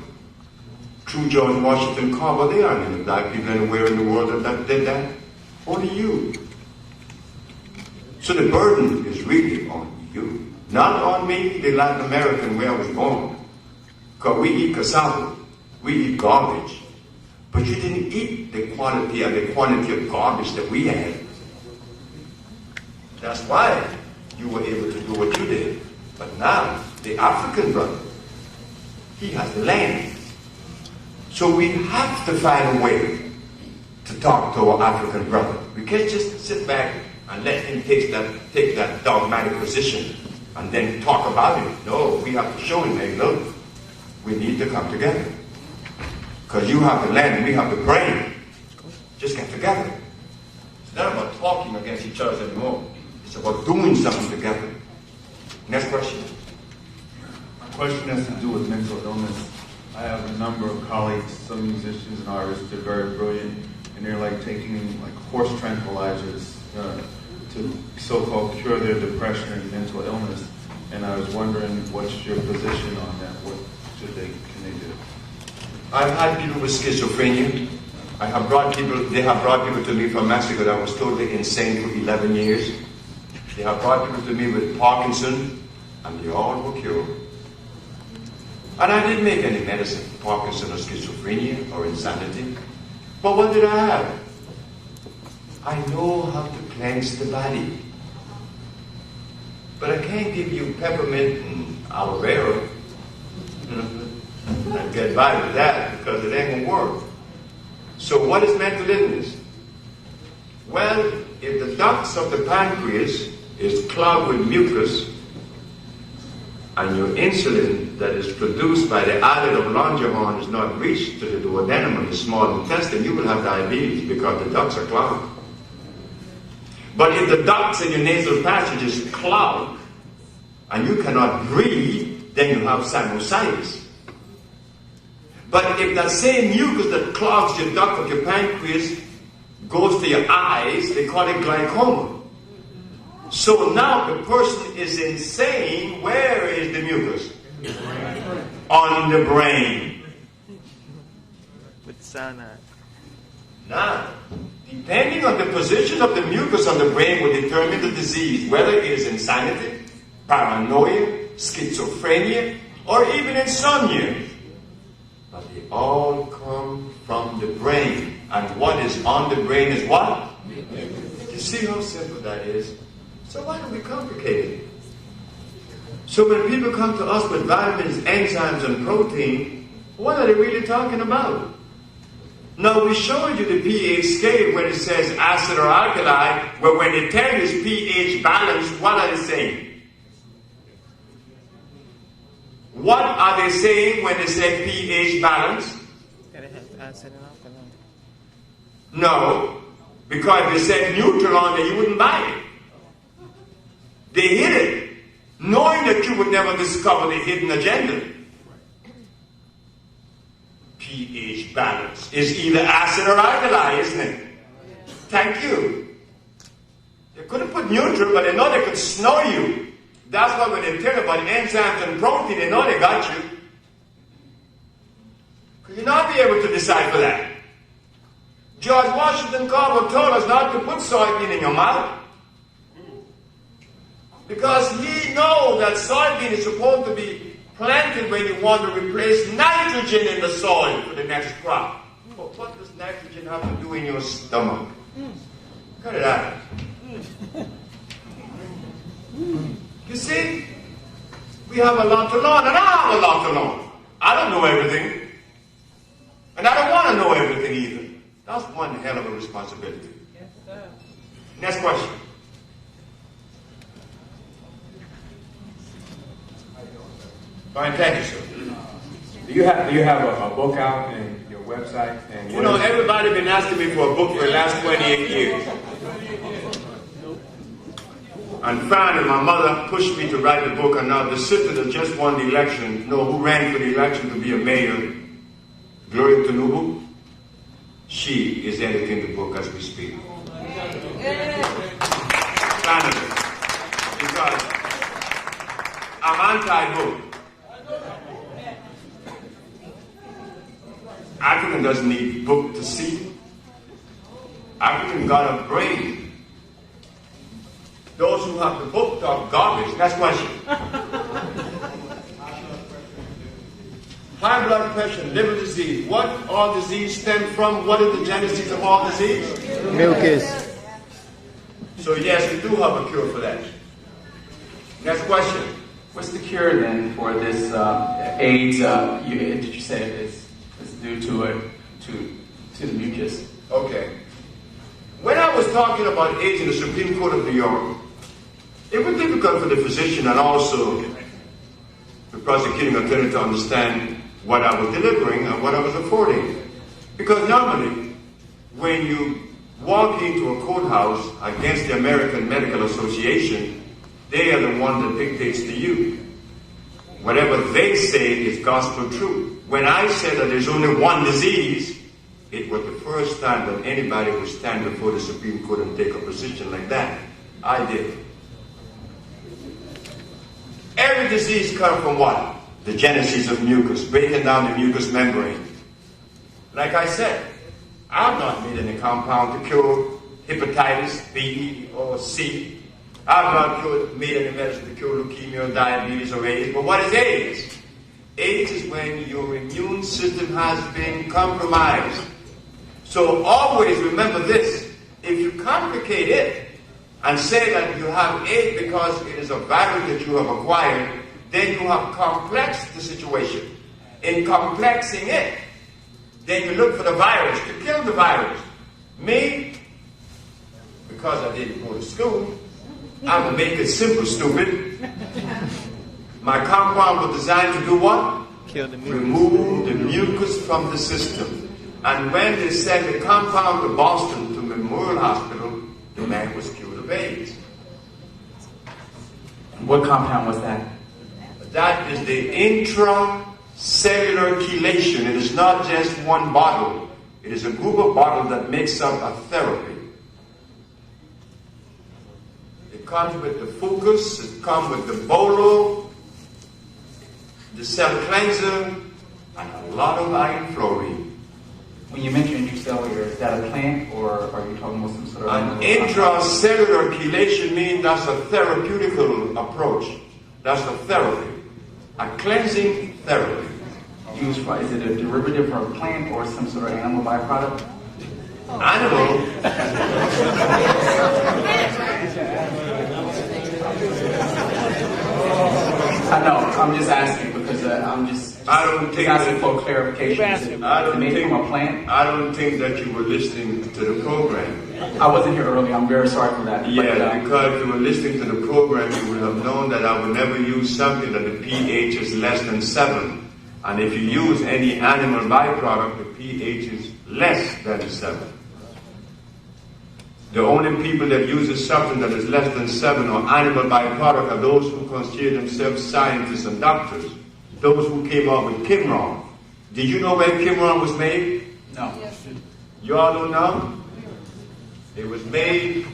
True George Washington Carver, they aren't any black people anywhere in the world that did that. Only you. So the burden is really on you. Not on me, the Latin American where I was born. Because we eat cassava. We eat garbage. But you didn't eat the quality and the quantity of garbage that we had. That's why you were able to do what you did. But now, the African brother, he has land. So we have to find a way to talk to our African brother. We can't just sit back and let him take that dogmatic position and then talk about it. No, we have to show him, hey, look, we need to come together. Because you have the land and we have the brain. Just get together. It's not about talking against each other anymore. It's about doing something together. Next question. My question has to do with mental illness. I have a number of colleagues, some musicians and artists, they're very brilliant, and they're like taking like horse tranquilizers to so-called cure their depression and mental illness. And I was wondering, what's your position on that? What can they do? I've had people with schizophrenia. They have brought people to me from Mexico that was totally insane for 11 years. They have brought people to me with Parkinson, and they all were cured. And I didn't make any medicine for Parkinson or schizophrenia or insanity. But what did I have? I know how to cleanse the body. But I can't give you peppermint and aloe vera and get by with that because it ain't gonna work. So what is mental illness? Well, if the ducts of the pancreas is clogged with mucus and your insulin that is produced by the islet of Langerhans is not reached to the duodenum of the small intestine, you will have diabetes because the ducts are clogged. But if the ducts in your nasal passage is clogged and you cannot breathe, then you have sinusitis. But if that same mucus that clogs your duct of your pancreas goes to your eyes, they call it glaucoma. So now the person is insane. Where is the mucus? On the brain. With cyanide. Now, depending on the position of the mucus on the brain will determine the disease, whether it is insanity, paranoia, schizophrenia, or even insomnia. But they all come from the brain. And what is on the brain is what? You see how simple that is? So why do we complicate it? So when people come to us with vitamins, enzymes, and protein, what are they really talking about? Now we showed you the pH scale when it says acid or alkali, but when they tell you it's pH balanced, what are they saying? What are they saying when they say pH balance? Gotta have acid and alkaline. No, because if they said neutral on there, you wouldn't buy it. They hid it, knowing that you would never discover the hidden agenda. pH balance is either acid or alkali, isn't it? Thank you. They couldn't put neutral, but they know they could snow you. That's why when they tell you about enzymes and protein, they know they got you. Could you not be able to decipher that? George Washington Carver told us not to put soybean in your mouth. Because he knows that soybean is supposed to be planted when you want to replace nitrogen in the soil for the next crop. But what does nitrogen have to do in your stomach? Cut it out. You see, we have a lot to learn, and I have a lot to learn. I don't know everything. And I don't want to know everything either. That's one hell of a responsibility. Yes, sir. Next question. Fine, thank you, sir. Do you have a book out and your website? And You know, everybody been asking me for a book for the last 28 years. And finally, my mother pushed me to write the book, and now the sister that just won the election, who ran for the election to be a mayor, Gloria Tinubu, she is editing the book as we speak. Finally, because I'm anti-book. African doesn't need book to see. African got a brain. Those who have the book talk garbage. Next question. High blood pressure, liver disease. What all disease stem from? What is the genesis of all disease? Mucus. So yes, we do have a cure for that. Next question. What's the cure then for this AIDS? Did you say is due to the mucus? Okay. When I was talking about AIDS in the Supreme Court of New York, it was difficult for the physician and also the prosecuting attorney to understand what I was delivering and what I was affording. Because normally, when you walk into a courthouse against the American Medical Association, they are the one that dictates to you. Whatever they say is gospel truth. When I said that there's only one disease, it was the first time that anybody would stand before the Supreme Court and take a position like that. I did. Every disease comes from what? The genesis of mucus, breaking down the mucous membrane. Like I said, I've not made any compound to cure hepatitis B or C. I've not made any medicine to cure leukemia, diabetes, or AIDS. But what is AIDS? AIDS is when your immune system has been compromised. So always remember this. If you complicate it and say that you have AIDS because it is a virus that you have acquired, then you have complexed the situation. In complexing it, then you look for the virus to kill the virus. Me, because I didn't go to school, I'm going to make it simple, stupid. My compound was designed to do what? Kill the mucus. Remove the mucus from the system. And when they sent the compound to Boston, to Memorial Hospital, the man was cured of AIDS. What compound was that? That is the intracellular chelation. It is not just one bottle. It is a group of bottles that makes up a therapy. It comes with the focus, it comes with the bolo, the cell cleanser, and a lot of iron fluorine. When you mention intracellular, is that a plant or are you talking about some sort of... An intracellular chelation means that's a therapeutical approach. That's a therapy. A cleansing therapy. Used for, is it a derivative from a plant or some sort of animal byproduct? Animal. I know, I'm just asking because I don't think asking that, for clarification. Is it made from a plant? I don't think that you were listening to the program. I wasn't here earlier, I'm very sorry for that. Yeah, because if you were listening to the program, you would have known that I would never use something that the pH is less than 7. And if you use any animal byproduct, the pH is less than 7. The only people that use something that is less than 7 or animal byproduct are those who consider themselves scientists and doctors. Those who came up with Kimron. Did you know where Kimron was made? No. You all don't know? It was made,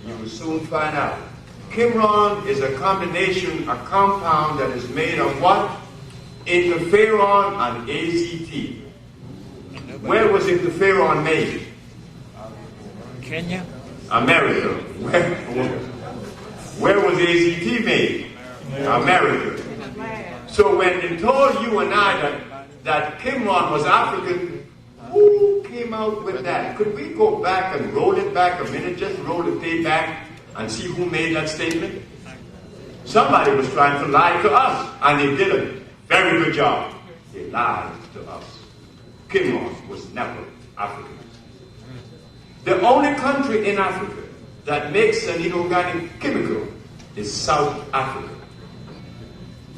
you will soon find out. Kimron is a combination, a compound that is made of what? Interferon and AZT. Where was interferon made? Kenya? America. Where was AZT made? America. So when they told you and I that Kimron was African, who came out with that? Could we go back and roll it back a minute, just roll the tape back and see who made that statement? Somebody was trying to lie to us, and they did a very good job. They lied to us. Kimron was never African. The only country in Africa that makes an inorganic chemical is South Africa.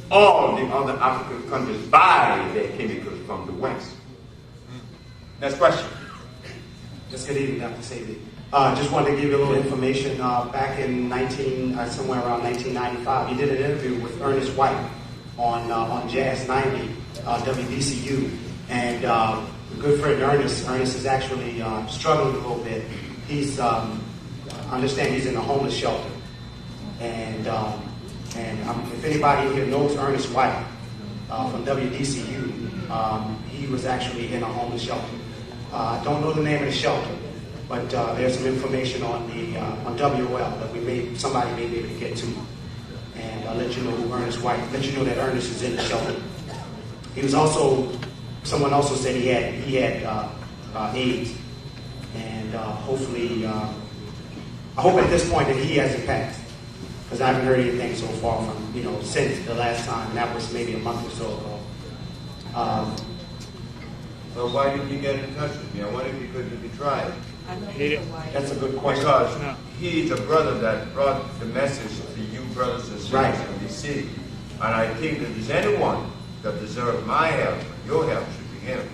All the other African countries buy their chemicals from the West. Next question. Just good evening, Dr. Sebi. Just wanted to give you a little information. Back in somewhere around 1995, you did an interview with Ernest White on Jazz 90, WBCU, and a good friend Ernest is actually struggling a little bit. He's, I understand he's in a homeless shelter, and if anybody here knows Ernest White from WDCU, he was actually in a homeless shelter. I don't know the name of the shelter, but there's some information on the on WOL that somebody may be able to get to, and I'll let you know who Ernest White. Let you know that Ernest is in the shelter. He was also, someone also said he had AIDS, and hopefully, I hope at this point that he hasn't passed, because I haven't heard anything so far from since the last time, and that was maybe a month or so ago. So why didn't you get in touch with me? I wonder if you could have tried. That's a good question. Because he's a brother that brought the message to you brothers and sisters in the city. And I think that if there's anyone that deserves my help, your help should be him.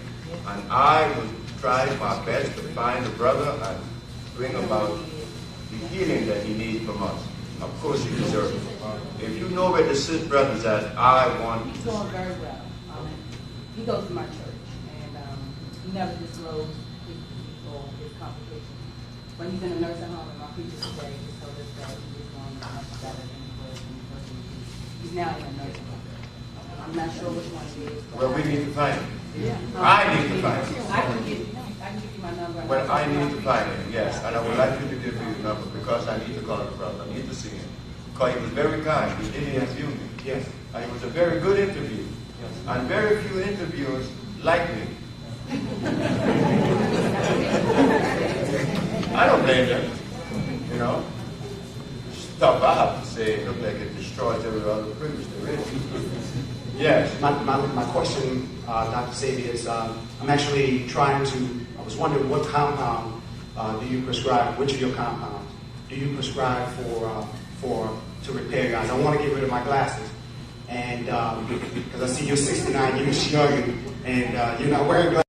And I will try my best to find a brother and bring about the healing that he needs from us. Of course he deserves it. If you know where the sick brothers at, I want... He's doing very well. He goes to my church, and he never disclosed his complications. When he's in a nursing home, and my preacher today just told us that he is doing much better than he was when he first moved. He's now in a nursing home. I'm not sure which one it is. Well, we need to find him. Yeah. I need to find him. I can give you my number. Well, I need to find him, yes. And I would like you to give me his number because I need to call the brother. I need to see him. Because he was very kind. He did interview me. Yes. And it was a very good interview. Yes. And very few interviewers like me. I don't blame them. Stuff I have to say look like it destroys every other privilege there is. Yes. My question, Dr. Sebi, is I'm actually I was wondering what compound do you prescribe, which of your compounds do you prescribe to repair your eyes? I want to get rid of my glasses. And because I see you're 69 years young and you're not wearing glasses.